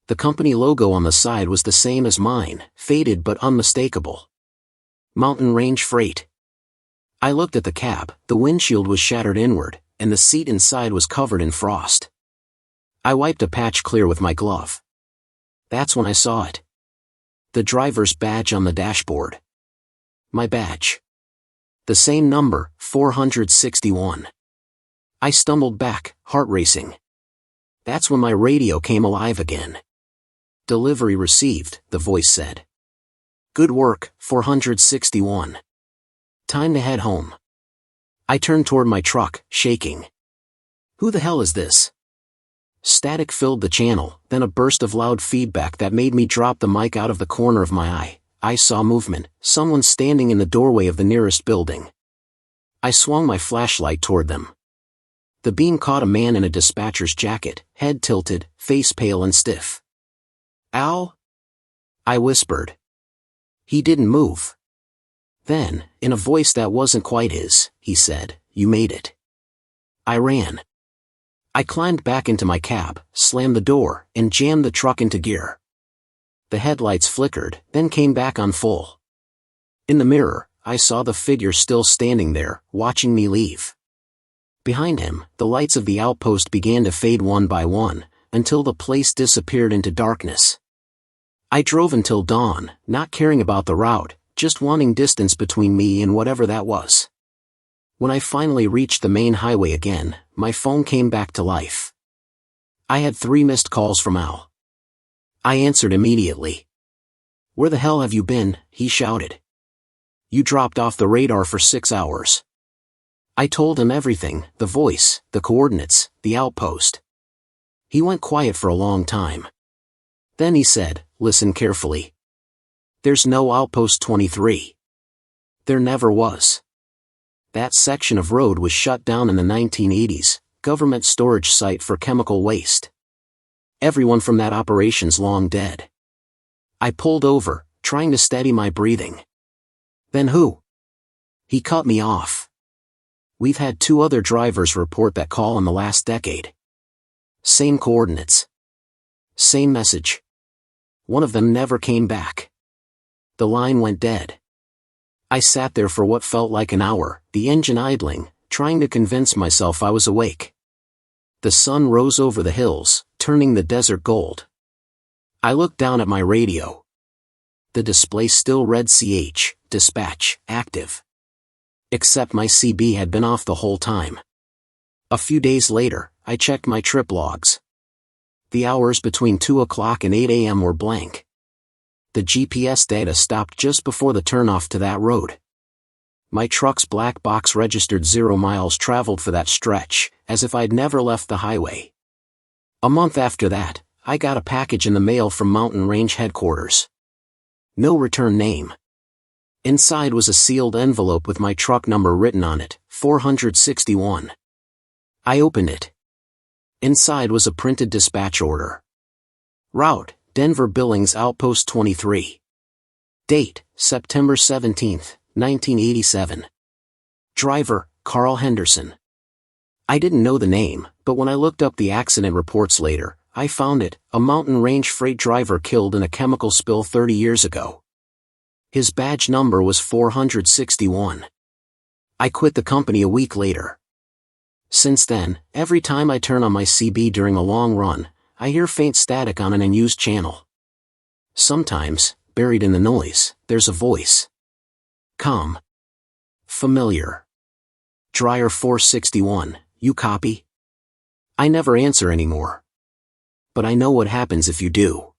The company logo on the side was the same as mine, faded but unmistakable. Mountain Range Freight. I looked at the cab. The windshield was shattered inward, and the seat inside was covered in frost. I wiped a patch clear with my glove. That's when I saw it. The driver's badge on the dashboard. My badge. The same number, 461. I stumbled back, heart racing. That's when my radio came alive again. "Delivery received," the voice said. "Good work, 461. Time to head home." I turned toward my truck, shaking. Who the hell is this? Static filled the channel, then a burst of loud feedback that made me drop the mic out of the corner of my eye. I saw movement, someone standing in the doorway of the nearest building. I swung my flashlight toward them. The beam caught a man in a dispatcher's jacket, head tilted, face pale and stiff. "Al?" I whispered. He didn't move. Then, in a voice that wasn't quite his, he said, "You made it." I ran. I climbed back into my cab, slammed the door, and jammed the truck into gear. The headlights flickered, then came back on full. In the mirror, I saw the figure still standing there, watching me leave. Behind him, the lights of the outpost began to fade one by one, until the place disappeared into darkness. I drove until dawn, not caring about the route, just wanting distance between me and whatever that was. When I finally reached the main highway again, my phone came back to life. I had 3 missed calls from Al. I answered immediately. "Where the hell have you been?" he shouted. "You dropped off the radar for 6 hours." I told him everything, the voice, the coordinates, the outpost. He went quiet for a long time. Then he said, "Listen carefully. There's no Outpost 23. There never was. That section of road was shut down in the 1980s, government storage site for chemical waste. Everyone from that operation's long dead." I pulled over, trying to steady my breathing. "Then who?" He cut me off. "We've had 2 other drivers report that call in the last decade. Same coordinates. Same message. One of them never came back." The line went dead. I sat there for what felt like an hour, the engine idling, trying to convince myself I was awake. The sun rose over the hills, turning the desert gold. I looked down at my radio. The display still read CH, dispatch, active. Except my CB had been off the whole time. A few days later, I checked my trip logs. The hours between 2 o'clock and 8 a.m. were blank. The GPS data stopped just before the turnoff to that road. My truck's black box registered 0 miles traveled for that stretch, as if I'd never left the highway. A month after that, I got a package in the mail from Mountain Range headquarters. No return name. Inside was a sealed envelope with my truck number written on it, 461. I opened it. Inside was a printed dispatch order. Route, Denver Billings Outpost 23. Date, September 17, 1987. Driver, Carl Henderson. I didn't know the name, but when I looked up the accident reports later, I found it, a Mountain Range freight driver killed in a chemical spill 30 years ago. His badge number was 461. I quit the company a week later. Since then, every time I turn on my CB during a long run, I hear faint static on an unused channel. Sometimes, buried in the noise, there's a voice. Calm. Familiar. Dryer 461, you copy? I never answer anymore. But I know what happens if you do.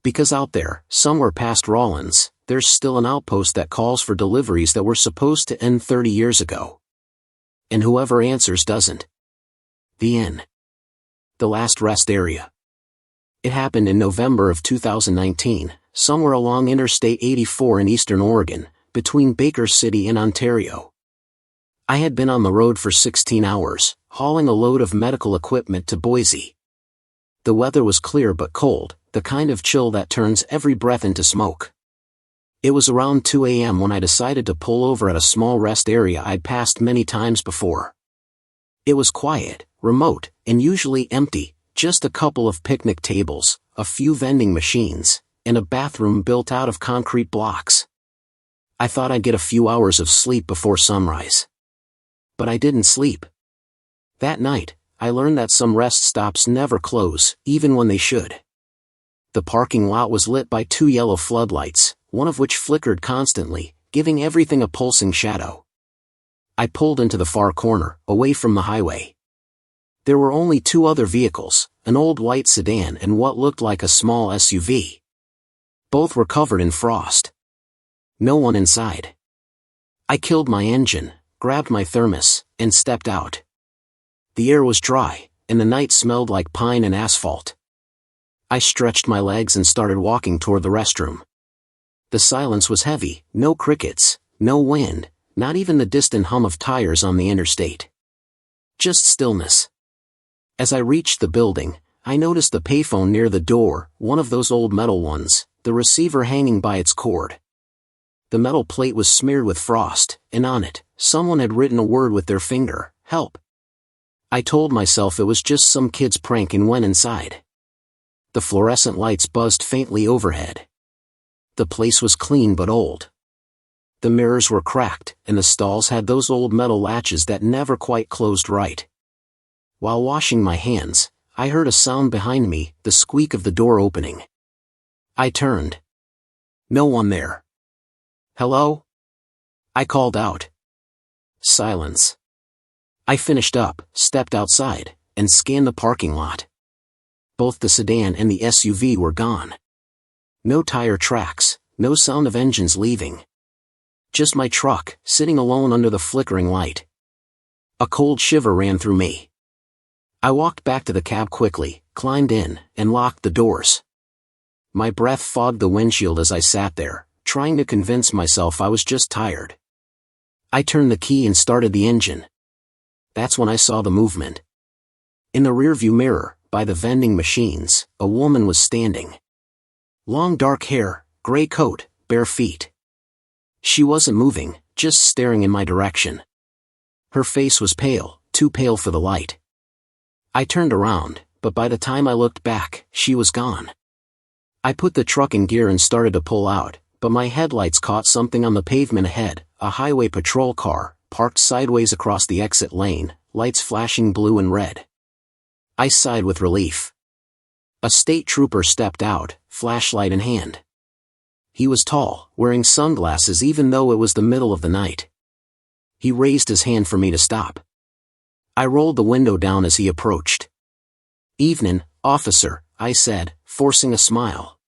Because out there, somewhere past Rawlins, there's still an outpost that calls for deliveries that were supposed to end 30 years ago. And whoever answers doesn't. The inn. The last rest area. It happened in November of 2019, somewhere along Interstate 84 in eastern Oregon, between Baker City and Ontario. I had been on the road for 16 hours, hauling a load of medical equipment to Boise. The weather was clear but cold, the kind of chill that turns every breath into smoke. It was around 2 a.m. when I decided to pull over at a small rest area I'd passed many times before. It was quiet, remote, and usually empty, just a couple of picnic tables, a few vending machines, and a bathroom built out of concrete blocks. I thought I'd get a few hours of sleep before sunrise. But I didn't sleep. That night, I learned that some rest stops never close, even when they should. The parking lot was lit by 2 yellow floodlights, one of which flickered constantly, giving everything a pulsing shadow. I pulled into the far corner, away from the highway. There were only two other vehicles, an old white sedan and what looked like a small SUV. Both were covered in frost. No one inside. I killed my engine, grabbed my thermos, and stepped out. The air was dry, and the night smelled like pine and asphalt. I stretched my legs and started walking toward the restroom. The silence was heavy, no crickets, no wind, not even the distant hum of tires on the interstate. Just stillness. As I reached the building, I noticed the payphone near the door, one of those old metal ones, the receiver hanging by its cord. The metal plate was smeared with frost, and on it, someone had written a word with their finger, "Help." I told myself it was just some kid's prank and went inside. The fluorescent lights buzzed faintly overhead. The place was clean but old. The mirrors were cracked, and the stalls had those old metal latches that never quite closed right. While washing my hands, I heard a sound behind me, the squeak of the door opening. I turned. No one there. "Hello?" I called out. Silence. I finished up, stepped outside, and scanned the parking lot. Both the sedan and the SUV were gone. No tire tracks, no sound of engines leaving. Just my truck, sitting alone under the flickering light. A cold shiver ran through me. I walked back to the cab quickly, climbed in, and locked the doors. My breath fogged the windshield as I sat there, trying to convince myself I was just tired. I turned the key and started the engine. That's when I saw the movement. In the rearview mirror, by the vending machines, a woman was standing. Long dark hair, gray coat, bare feet. She wasn't moving, just staring in my direction. Her face was pale, too pale for the light. I turned around, but by the time I looked back, she was gone. I put the truck in gear and started to pull out, but my headlights caught something on the pavement ahead, a highway patrol car, parked sideways across the exit lane, lights flashing blue and red. I sighed with relief. A state trooper stepped out, flashlight in hand. He was tall, wearing sunglasses even though it was the middle of the night. He raised his hand for me to stop. I rolled the window down as he approached. "Evenin', officer," I said, forcing a smile.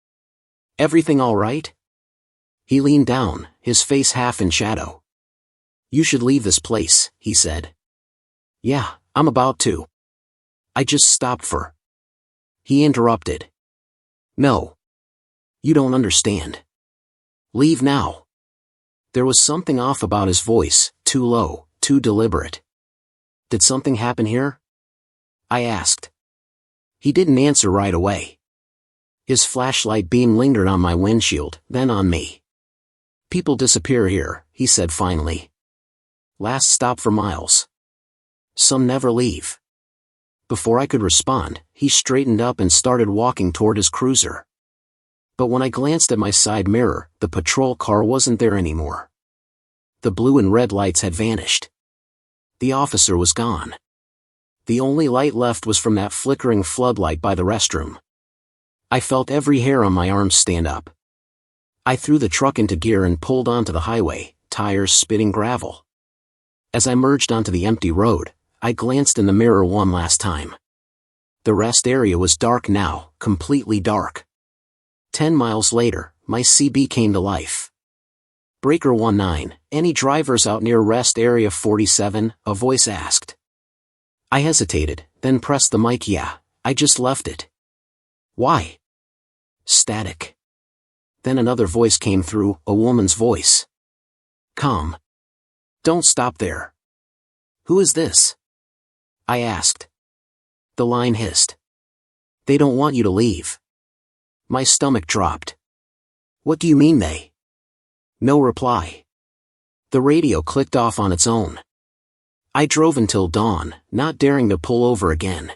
"Everything all right?" He leaned down, his face half in shadow. "You should leave this place," he said. "Yeah, I'm about to. I just stopped for..." He interrupted. "No. You don't understand. Leave now." There was something off about his voice, too low, too deliberate. "Did something happen here?" I asked. He didn't answer right away. His flashlight beam lingered on my windshield, then on me. "People disappear here," he said finally. "Last stop for miles. Some never leave." Before I could respond, he straightened up and started walking toward his cruiser. But when I glanced at my side mirror, the patrol car wasn't there anymore. The blue and red lights had vanished. The officer was gone. The only light left was from that flickering floodlight by the restroom. I felt every hair on my arms stand up. I threw the truck into gear and pulled onto the highway, tires spitting gravel. As I merged onto the empty road, I glanced in the mirror one last time. The rest area was dark now, completely dark. 10 miles later, my CB came to life. "Breaker 19, any drivers out near rest area 47, a voice asked. I hesitated, then pressed the mic. "Yeah, I just left it." "Why?" Static. Then another voice came through, a woman's voice. "Come. Don't stop there." "Who is this?" I asked. The line hissed. "They don't want you to leave." My stomach dropped. "What do you mean they?" No reply. The radio clicked off on its own. I drove until dawn, not daring to pull over again.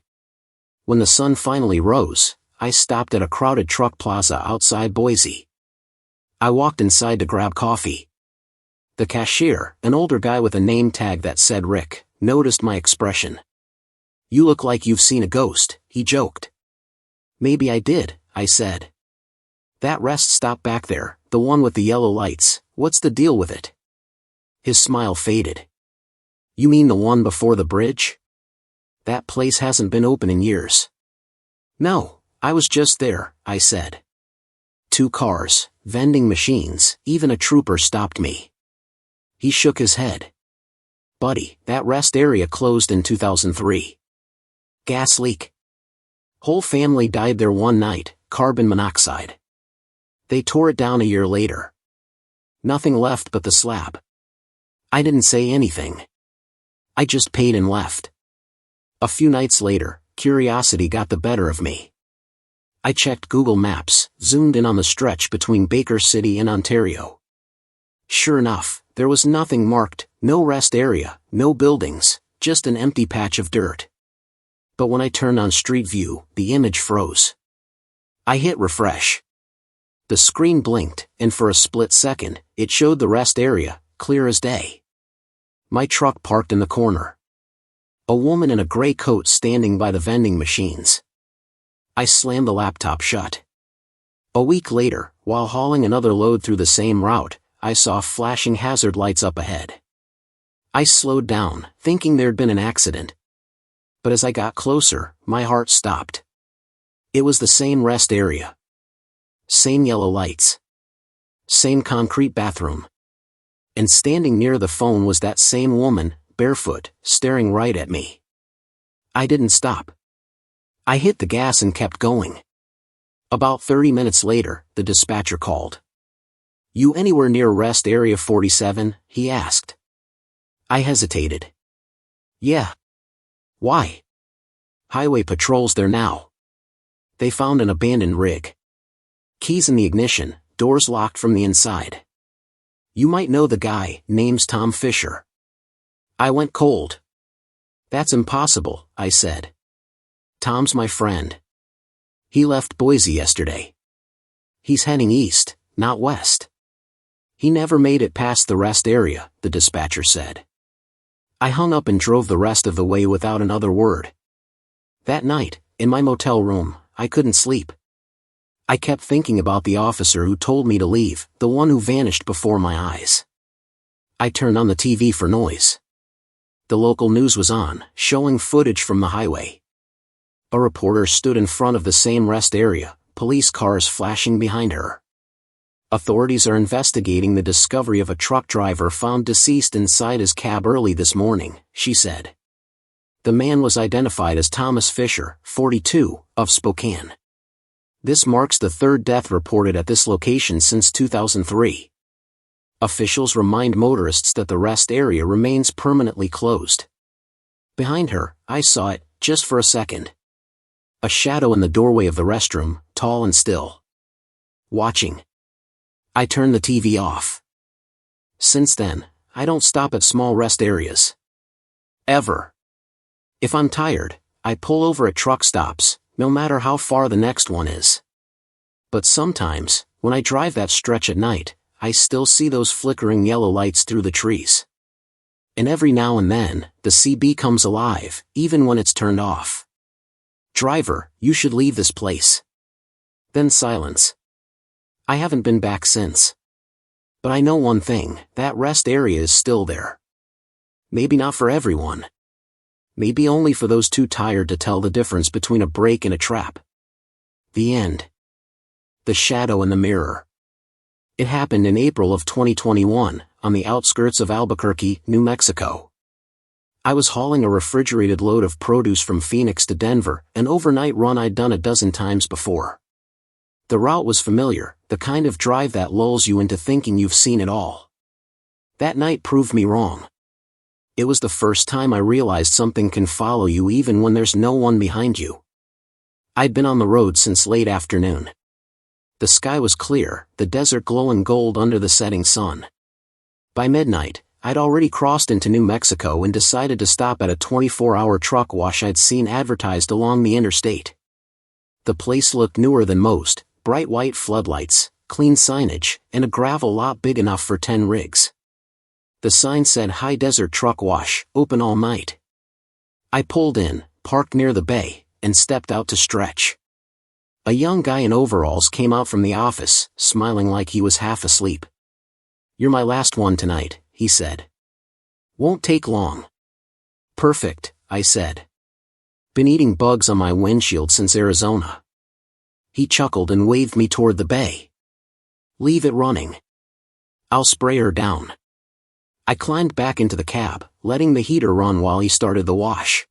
When the sun finally rose, I stopped at a crowded truck plaza outside Boise. I walked inside to grab coffee. The cashier, an older guy with a name tag that said Rick, noticed my expression. "You look like you've seen a ghost," he joked. "Maybe I did," I said. "That rest stop back there, the one with the yellow lights, what's the deal with it?" His smile faded. You mean the one before the bridge? That place hasn't been open in years. No, I was just there, I said. 2 cars, vending machines, even a trooper stopped me. He shook his head. Buddy, that rest area closed in 2003. Gas leak. Whole family died there one night, carbon monoxide. They tore it down a year later. Nothing left but the slab. I didn't say anything. I just paid and left. A few nights later, curiosity got the better of me. I checked Google Maps, zoomed in on the stretch between Baker City and Ontario. Sure enough, there was nothing marked, no rest area, no buildings, just an empty patch of dirt. But when I turned on Street View, the image froze. I hit refresh. The screen blinked, and for a split second, it showed the rest area, clear as day. My truck parked in the corner. A woman in a gray coat standing by the vending machines. I slammed the laptop shut. A week later, while hauling another load through the same route, I saw flashing hazard lights up ahead. I slowed down, thinking there'd been an accident. But as I got closer, my heart stopped. It was the same rest area. Same yellow lights. Same concrete bathroom. And standing near the phone was that same woman, barefoot, staring right at me. I didn't stop. I hit the gas and kept going. About 30 minutes later, the dispatcher called. You anywhere near rest area 47? He asked. I hesitated. Yeah. Why? Highway patrol's there now. They found an abandoned rig. Keys in the ignition, doors locked from the inside. You might know the guy, name's Tom Fisher. I went cold. That's impossible, I said. Tom's my friend. He left Boise yesterday. He's heading east, not west. He never made it past the rest area, the dispatcher said. I hung up and drove the rest of the way without another word. That night, in my motel room, I couldn't sleep. I kept thinking about the officer who told me to leave, the one who vanished before my eyes. I turned on the TV for noise. The local news was on, showing footage from the highway. A reporter stood in front of the same rest area, police cars flashing behind her. Authorities are investigating the discovery of a truck driver found deceased inside his cab early this morning, she said. The man was identified as Thomas Fisher, 42, of Spokane. This marks the 3rd death reported at this location since 2003. Officials remind motorists that the rest area remains permanently closed. Behind her, I saw it, just for a second. A shadow in the doorway of the restroom, tall and still. Watching. I turned the TV off. Since then, I don't stop at small rest areas. Ever. If I'm tired, I pull over at truck stops, no matter how far the next one is. But sometimes, when I drive that stretch at night, I still see those flickering yellow lights through the trees. And every now and then, the CB comes alive, even when it's turned off. Driver, you should leave this place. Then silence. I haven't been back since. But I know one thing, that rest area is still there. Maybe not for everyone. Maybe only for those too tired to tell the difference between a break and a trap. The end. The shadow in the mirror. It happened in April of 2021, on the outskirts of Albuquerque, New Mexico. I was hauling a refrigerated load of produce from Phoenix to Denver, an overnight run I'd done a dozen times before. The route was familiar, the kind of drive that lulls you into thinking you've seen it all. That night proved me wrong. It was the first time I realized something can follow you even when there's no one behind you. I'd been on the road since late afternoon. The sky was clear, the desert glowing gold under the setting sun. By midnight, I'd already crossed into New Mexico and decided to stop at a 24-hour truck wash I'd seen advertised along the interstate. The place looked newer than most, bright white floodlights, clean signage, and a gravel lot big enough for 10 rigs. The sign said High Desert Truck Wash, open all night. I pulled in, parked near the bay, and stepped out to stretch. A young guy in overalls came out from the office, smiling like he was half asleep. You're my last one tonight, he said. Won't take long. Perfect, I said. Been eating bugs on my windshield since Arizona. He chuckled and waved me toward the bay. Leave it running. I'll spray her down. I climbed back into the cab, letting the heater run while he started the wash.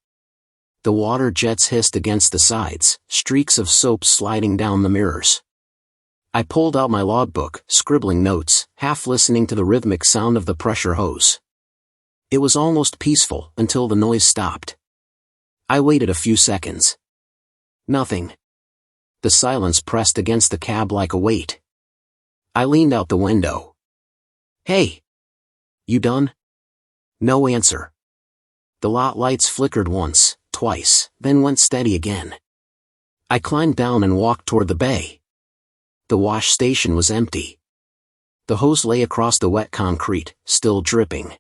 The water jets hissed against the sides, streaks of soap sliding down the mirrors. I pulled out my logbook, scribbling notes, half listening to the rhythmic sound of the pressure hose. It was almost peaceful until the noise stopped. I waited a few seconds. Nothing. The silence pressed against the cab like a weight. I leaned out the window. Hey! You done? No answer. The lot lights flickered once, twice, then went steady again. I climbed down and walked toward the bay. The wash station was empty. The hose lay across the wet concrete, still dripping.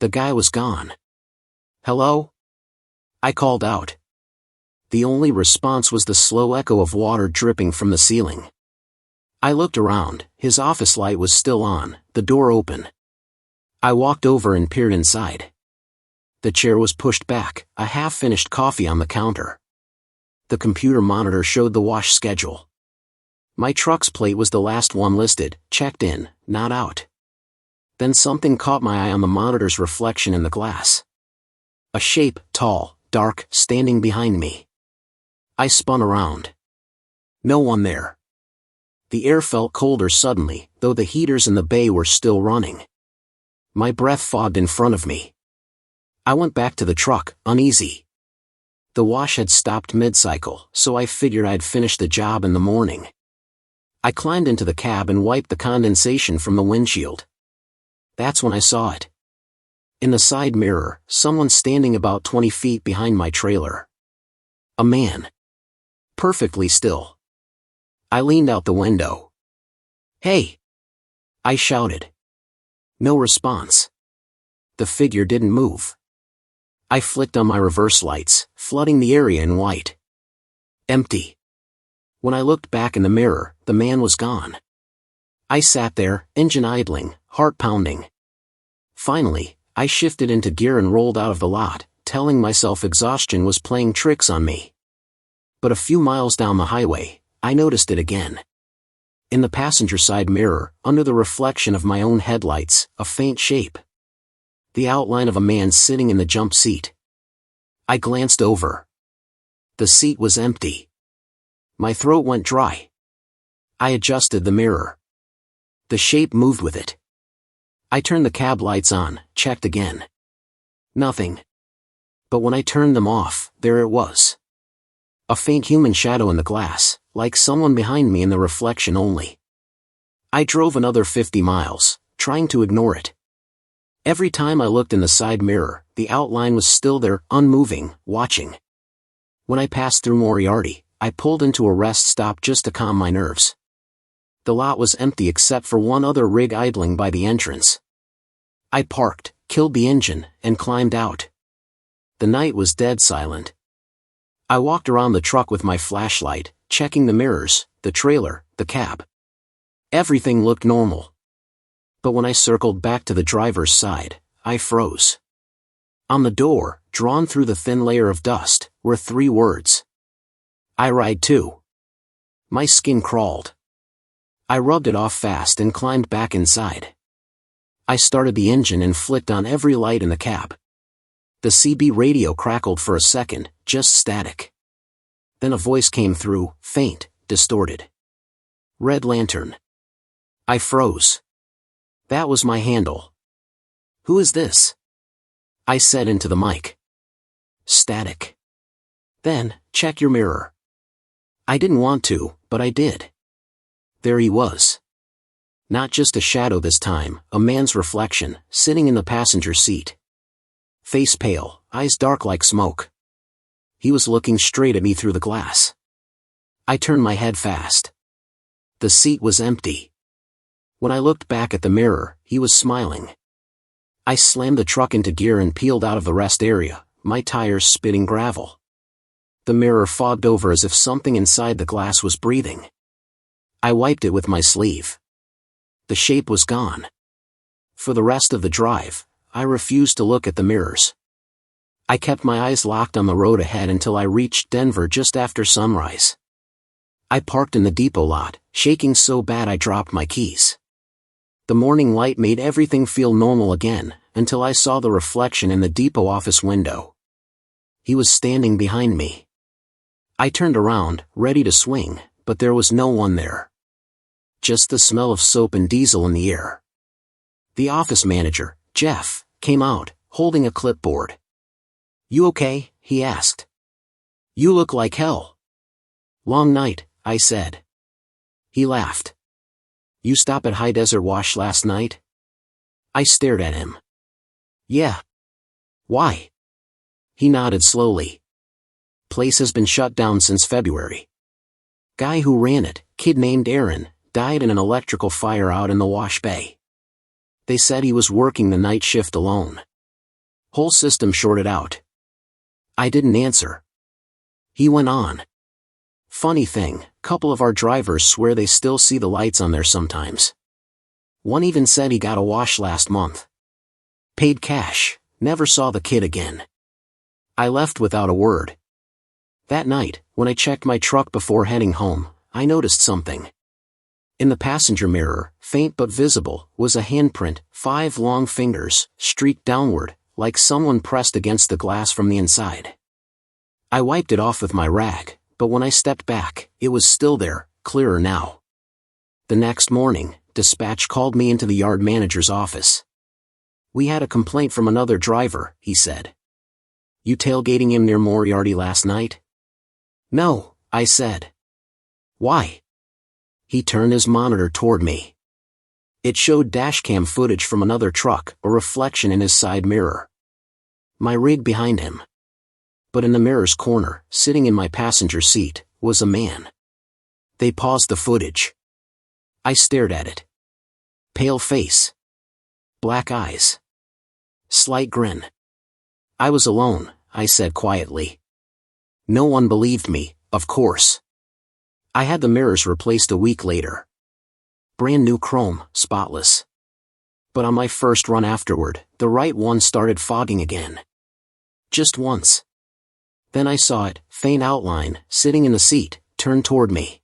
The guy was gone. Hello? I called out. The only response was the slow echo of water dripping from the ceiling. I looked around, his office light was still on, the door open. I walked over and peered inside. The chair was pushed back, a half-finished coffee on the counter. The computer monitor showed the wash schedule. My truck's plate was the last one listed, checked in, not out. Then something caught my eye on the monitor's reflection in the glass. A shape, tall, dark, standing behind me. I spun around. No one there. The air felt colder suddenly, though the heaters in the bay were still running. My breath fogged in front of me. I went back to the truck, uneasy. The wash had stopped mid-cycle, so I figured I'd finish the job in the morning. I climbed into the cab and wiped the condensation from the windshield. That's when I saw it. In the side mirror, someone standing about 20 feet behind my trailer. A man. Perfectly still. I leaned out the window. Hey! I shouted. No response. The figure didn't move. I flicked on my reverse lights, flooding the area in white. Empty. When I looked back in the mirror, the man was gone. I sat there, engine idling, heart pounding. Finally, I shifted into gear and rolled out of the lot, telling myself exhaustion was playing tricks on me. But a few miles down the highway, I noticed it again. In the passenger side mirror, under the reflection of my own headlights, a faint shape. The outline of a man sitting in the jump seat. I glanced over. The seat was empty. My throat went dry. I adjusted the mirror. The shape moved with it. I turned the cab lights on, checked again. Nothing. But when I turned them off, there it was. A faint human shadow in the glass, like someone behind me in the reflection only. I drove another 50 miles, trying to ignore it. Every time I looked in the side mirror, the outline was still there, unmoving, watching. When I passed through Moriarty, I pulled into a rest stop just to calm my nerves. The lot was empty except for one other rig idling by the entrance. I parked, killed the engine, and climbed out. The night was dead silent. I walked around the truck with my flashlight, checking the mirrors, the trailer, the cab. Everything looked normal. But when I circled back to the driver's side, I froze. On the door, drawn through the thin layer of dust, were 3 words. I ride too. My skin crawled. I rubbed it off fast and climbed back inside. I started the engine and flicked on every light in the cab. The CB radio crackled for a second, just static. Then a voice came through, faint, distorted. Red Lantern. I froze. That was my handle. Who is this? I said into the mic. Static. Then, check your mirror. I didn't want to, but I did. There he was. Not just a shadow this time, a man's reflection, sitting in the passenger seat. Face pale, eyes dark like smoke. He was looking straight at me through the glass. I turned my head fast. The seat was empty. When I looked back at the mirror, he was smiling. I slammed the truck into gear and peeled out of the rest area, my tires spitting gravel. The mirror fogged over as if something inside the glass was breathing. I wiped it with my sleeve. The shape was gone. For the rest of the drive, I refused to look at the mirrors. I kept my eyes locked on the road ahead until I reached Denver just after sunrise. I parked in the depot lot, shaking so bad I dropped my keys. The morning light made everything feel normal again, until I saw the reflection in the depot office window. He was standing behind me. I turned around, ready to swing, but there was no one there. Just the smell of soap and diesel in the air. The office manager, Jeff, came out, holding a clipboard. "You okay?" he asked. "You look like hell." "Long night," I said. He laughed. "You stop at High Desert Wash last night?" I stared at him. "Yeah." "Why?" He nodded slowly. "Place has been shut down since February. Guy who ran it, kid named Aaron, died in an electrical fire out in the wash bay. They said he was working the night shift alone. Whole system shorted out." I didn't answer. He went on. "Funny thing, couple of our drivers swear they still see the lights on there sometimes. One even said he got a wash last month. Paid cash, never saw the kid again." I left without a word. That night, when I checked my truck before heading home, I noticed something. In the passenger mirror, faint but visible, was a handprint, 5 long fingers, streaked downward, like someone pressed against the glass from the inside. I wiped it off with my rag, but when I stepped back, it was still there, clearer now. The next morning, dispatch called me into the yard manager's office. "We had a complaint from another driver," he said. "You tailgating him near Moriarty last night?" "No," I said. "Why?" He turned his monitor toward me. It showed dashcam footage from another truck, a reflection in his side mirror. My rig behind him. But in the mirror's corner, sitting in my passenger seat, was a man. They paused the footage. I stared at it. Pale face. Black eyes. Slight grin. "I was alone," I said quietly. No one believed me, of course. I had the mirrors replaced a week later. Brand new chrome, spotless. But on my first run afterward, the right one started fogging again. Just once. Then I saw it, faint outline, sitting in the seat, turned toward me.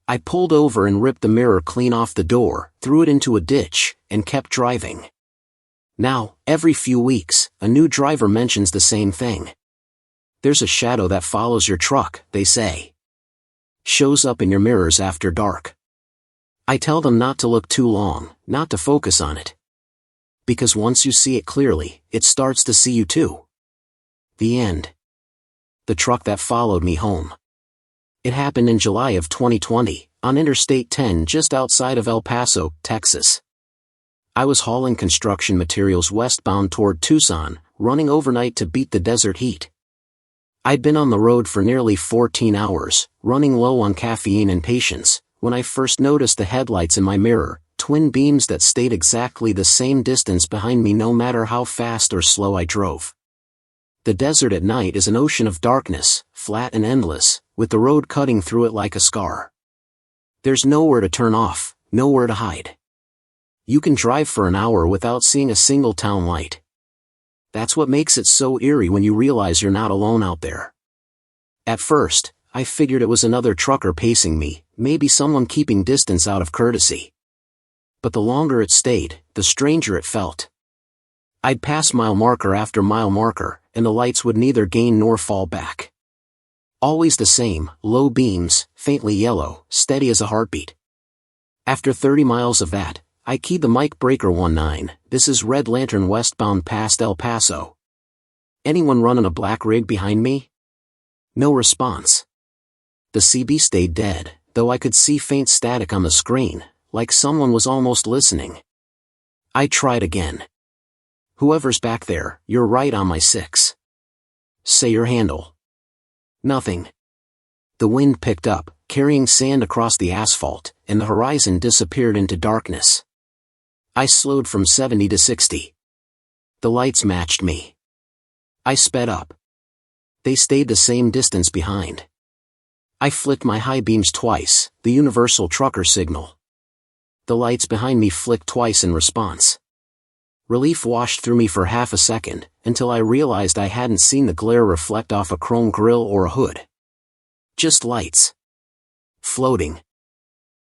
I pulled over and ripped the mirror clean off the door, threw it into a ditch, and kept driving. Now, every few weeks, a new driver mentions the same thing. There's a shadow that follows your truck, they say. Shows up in your mirrors after dark. I tell them not to look too long, not to focus on it. Because once you see it clearly, it starts to see you too. The end. The truck that followed me home. It happened in July of 2020, on Interstate 10 just outside of El Paso, Texas. I was hauling construction materials westbound toward Tucson, running overnight to beat the desert heat. I'd been on the road for nearly 14 hours, running low on caffeine and patience, when I first noticed the headlights in my mirror, twin beams that stayed exactly the same distance behind me no matter how fast or slow I drove. The desert at night is an ocean of darkness, flat and endless, with the road cutting through it like a scar. There's nowhere to turn off, nowhere to hide. You can drive for an hour without seeing a single town light. That's what makes it so eerie when you realize you're not alone out there. At first, I figured it was another trucker pacing me, maybe someone keeping distance out of courtesy. But the longer it stayed, the stranger it felt. I'd pass mile marker after mile marker, and the lights would neither gain nor fall back. Always the same, low beams, faintly yellow, steady as a heartbeat. After 30 miles of that, I keyed the mic breaker 19, this is Red Lantern westbound past El Paso. Anyone running a black rig behind me? No response. The CB stayed dead, though I could see faint static on the screen, like someone was almost listening. I tried again. Whoever's back there, you're right on my 6. Say your handle. Nothing. The wind picked up, carrying sand across the asphalt, and the horizon disappeared into darkness. I slowed from 70 to 60. The lights matched me. I sped up. They stayed the same distance behind. I flicked my high beams twice, the universal trucker signal. The lights behind me flicked twice in response. Relief washed through me for half a second, until I realized I hadn't seen the glare reflect off a chrome grille or a hood. Just lights. Floating.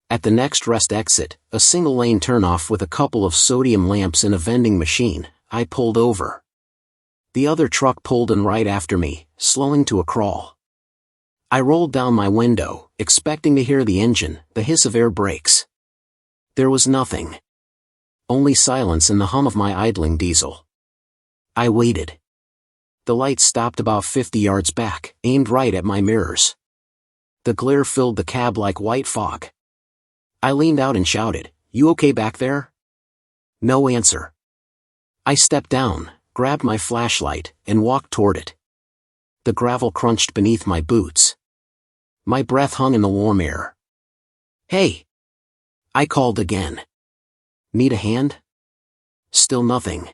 At the next rest exit, a single-lane turnoff with a couple of sodium lamps and a vending machine, I pulled over. The other truck pulled in right after me, slowing to a crawl. I rolled down my window, expecting to hear the engine, the hiss of air brakes. There was nothing. Only silence and the hum of my idling diesel. I waited. The lights stopped about 50 yards back, aimed right at my mirrors. The glare filled the cab like white fog. I leaned out and shouted, "You okay back there?" No answer. I stepped down, grabbed my flashlight, and walked toward it. The gravel crunched beneath my boots. My breath hung in the warm air. "Hey!" I called again. "Need a hand?" Still nothing.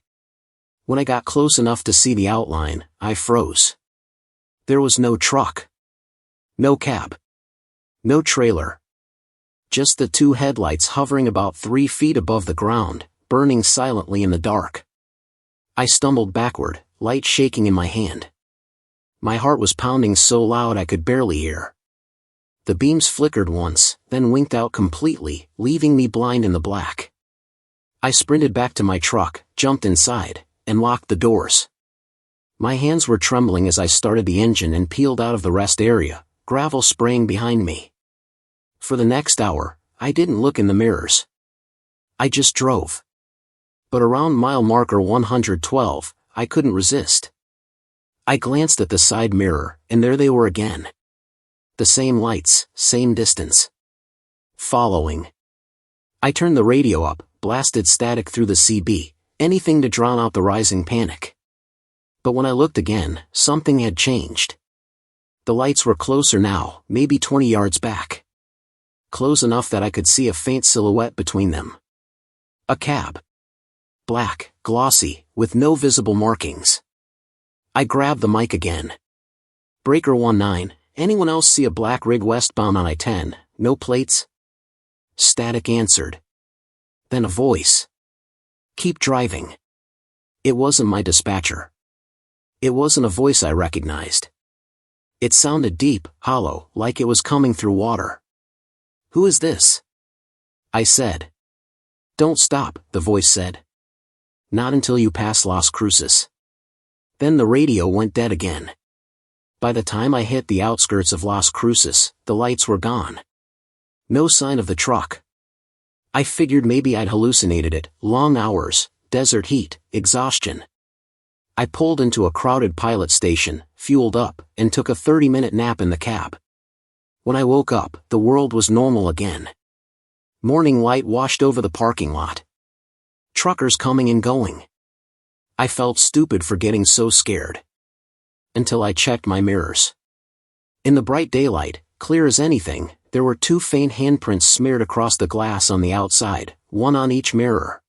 When I got close enough to see the outline, I froze. There was no truck. No cab. No trailer. Just the two headlights hovering about 3 feet above the ground, burning silently in the dark. I stumbled backward, light shaking in my hand. My heart was pounding so loud I could barely hear. The beams flickered once, then winked out completely, leaving me blind in the black. I sprinted back to my truck, jumped inside, and locked the doors. My hands were trembling as I started the engine and peeled out of the rest area, gravel spraying behind me. For the next hour, I didn't look in the mirrors. I just drove. But around mile marker 112, I couldn't resist. I glanced at the side mirror, and there they were again. The same lights, same distance. Following. I turned the radio up, blasted static through the CB, anything to drown out the rising panic. But when I looked again, something had changed. The lights were closer now, maybe 20 yards back. Close enough that I could see a faint silhouette between them. A cab. Black, glossy, with no visible markings. I grabbed the mic again. "Breaker 19, anyone else see a black rig westbound on I-10, no plates?" Static answered. Then a voice. "Keep driving." It wasn't my dispatcher. It wasn't a voice I recognized. It sounded deep, hollow, like it was coming through water. "Who is this?" I said. "Don't stop," the voice said. "Not until you pass Las Cruces." Then the radio went dead again. By the time I hit the outskirts of Las Cruces, the lights were gone. No sign of the truck. I figured maybe I'd hallucinated it, long hours, desert heat, exhaustion. I pulled into a crowded pilot station, fueled up, and took a 30-minute nap in the cab. When I woke up, the world was normal again. Morning light washed over the parking lot. Truckers coming and going. I felt stupid for getting so scared. Until I checked my mirrors. In the bright daylight, clear as anything, there were 2 faint handprints smeared across the glass on the outside, one on each mirror.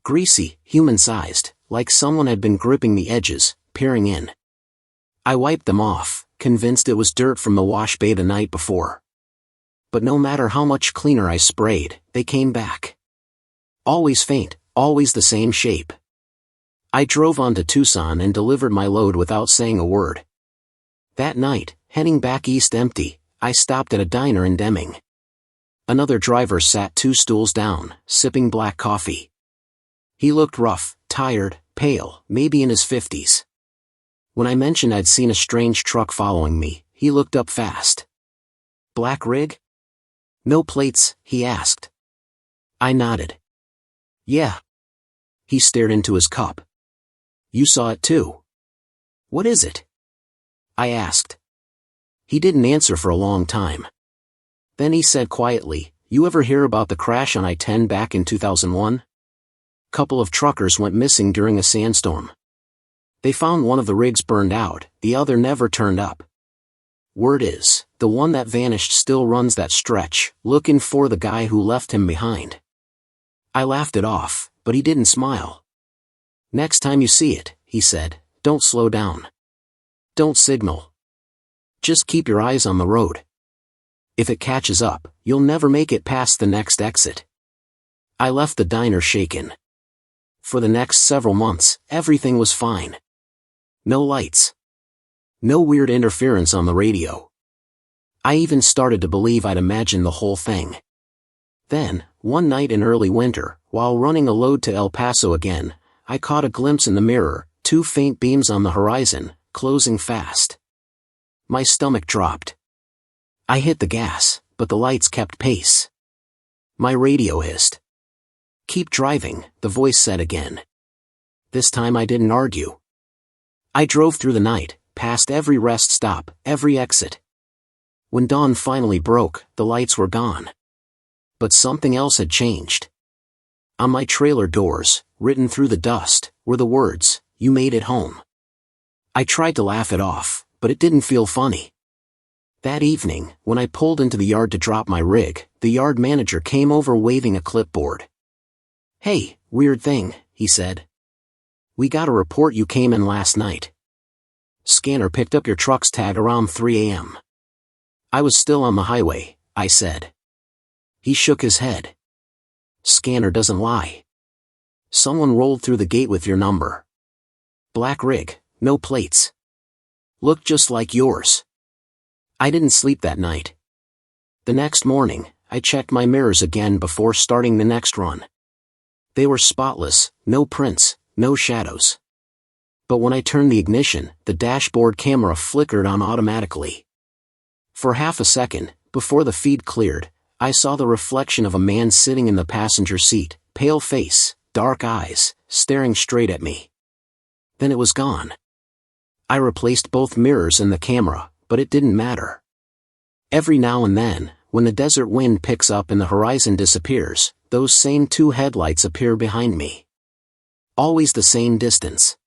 Greasy, human-sized, like someone had been gripping the edges, peering in. I wiped them off, convinced it was dirt from the wash bay the night before. But no matter how much cleaner I sprayed, they came back. Always faint, always the same shape. I drove on to Tucson and delivered my load without saying a word. That night, heading back east empty, I stopped at a diner in Deming. Another driver sat 2 stools down, sipping black coffee. He looked rough, tired, pale, maybe in his 50s. When I mentioned I'd seen a strange truck following me, he looked up fast. "Black rig?" "No plates?" he asked. I nodded. "Yeah." He stared into his cup. "You saw it too." "What is it?" I asked. He didn't answer for a long time. Then he said quietly, "You ever hear about the crash on I-10 back in 2001? Couple of truckers went missing during a sandstorm. They found one of the rigs burned out, the other never turned up. Word is, the one that vanished still runs that stretch, looking for the guy who left him behind." I laughed it off, but he didn't smile. "Next time you see it," he said, "don't slow down. Don't signal. Just keep your eyes on the road. If it catches up, you'll never make it past the next exit." I left the diner shaken. For the next several months, everything was fine. No lights. No weird interference on the radio. I even started to believe I'd imagined the whole thing. Then, one night in early winter, while running a load to El Paso again, I caught a glimpse in the mirror, two faint beams on the horizon, closing fast. My stomach dropped. I hit the gas, but the lights kept pace. My radio hissed. "Keep driving," the voice said again. This time I didn't argue. I drove through the night, past every rest stop, every exit. When dawn finally broke, the lights were gone. But something else had changed. On my trailer doors, written through the dust, were the words, "You made it home." I tried to laugh it off, but it didn't feel funny. That evening, when I pulled into the yard to drop my rig, the yard manager came over waving a clipboard. "Hey, weird thing," he said. "We got a report you came in last night. Scanner picked up your truck's tag around 3 a.m. I was still on the highway," I said. He shook his head. "Scanner doesn't lie. Someone rolled through the gate with your number. Black rig, no plates. Looked just like yours." I didn't sleep that night. The next morning, I checked my mirrors again before starting the next run. They were spotless, no prints, no shadows. But when I turned the ignition, the dashboard camera flickered on automatically. For half a second, before the feed cleared, I saw the reflection of a man sitting in the passenger seat, pale face, dark eyes, staring straight at me. Then it was gone. I replaced both mirrors and the camera, but it didn't matter. Every now and then, when the desert wind picks up and the horizon disappears, those same two headlights appear behind me. Always the same distance.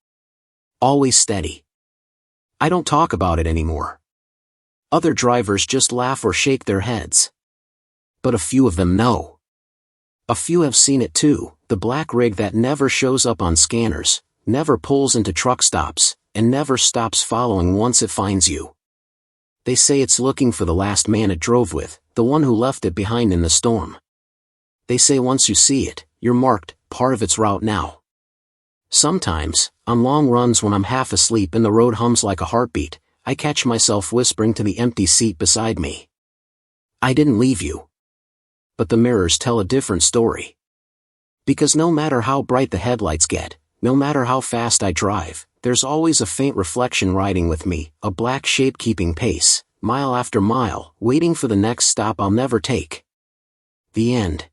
Always steady. I don't talk about it anymore. Other drivers just laugh or shake their heads. But a few of them know. A few have seen it too, the black rig that never shows up on scanners, never pulls into truck stops, and never stops following once it finds you. They say it's looking for the last man it drove with, the one who left it behind in the storm. They say once you see it, you're marked, part of its route now. Sometimes, on long runs when I'm half asleep and the road hums like a heartbeat, I catch myself whispering to the empty seat beside me. "I didn't leave you." But the mirrors tell a different story. Because no matter how bright the headlights get, no matter how fast I drive, there's always a faint reflection riding with me, a black shape keeping pace, mile after mile, waiting for the next stop I'll never take. The end.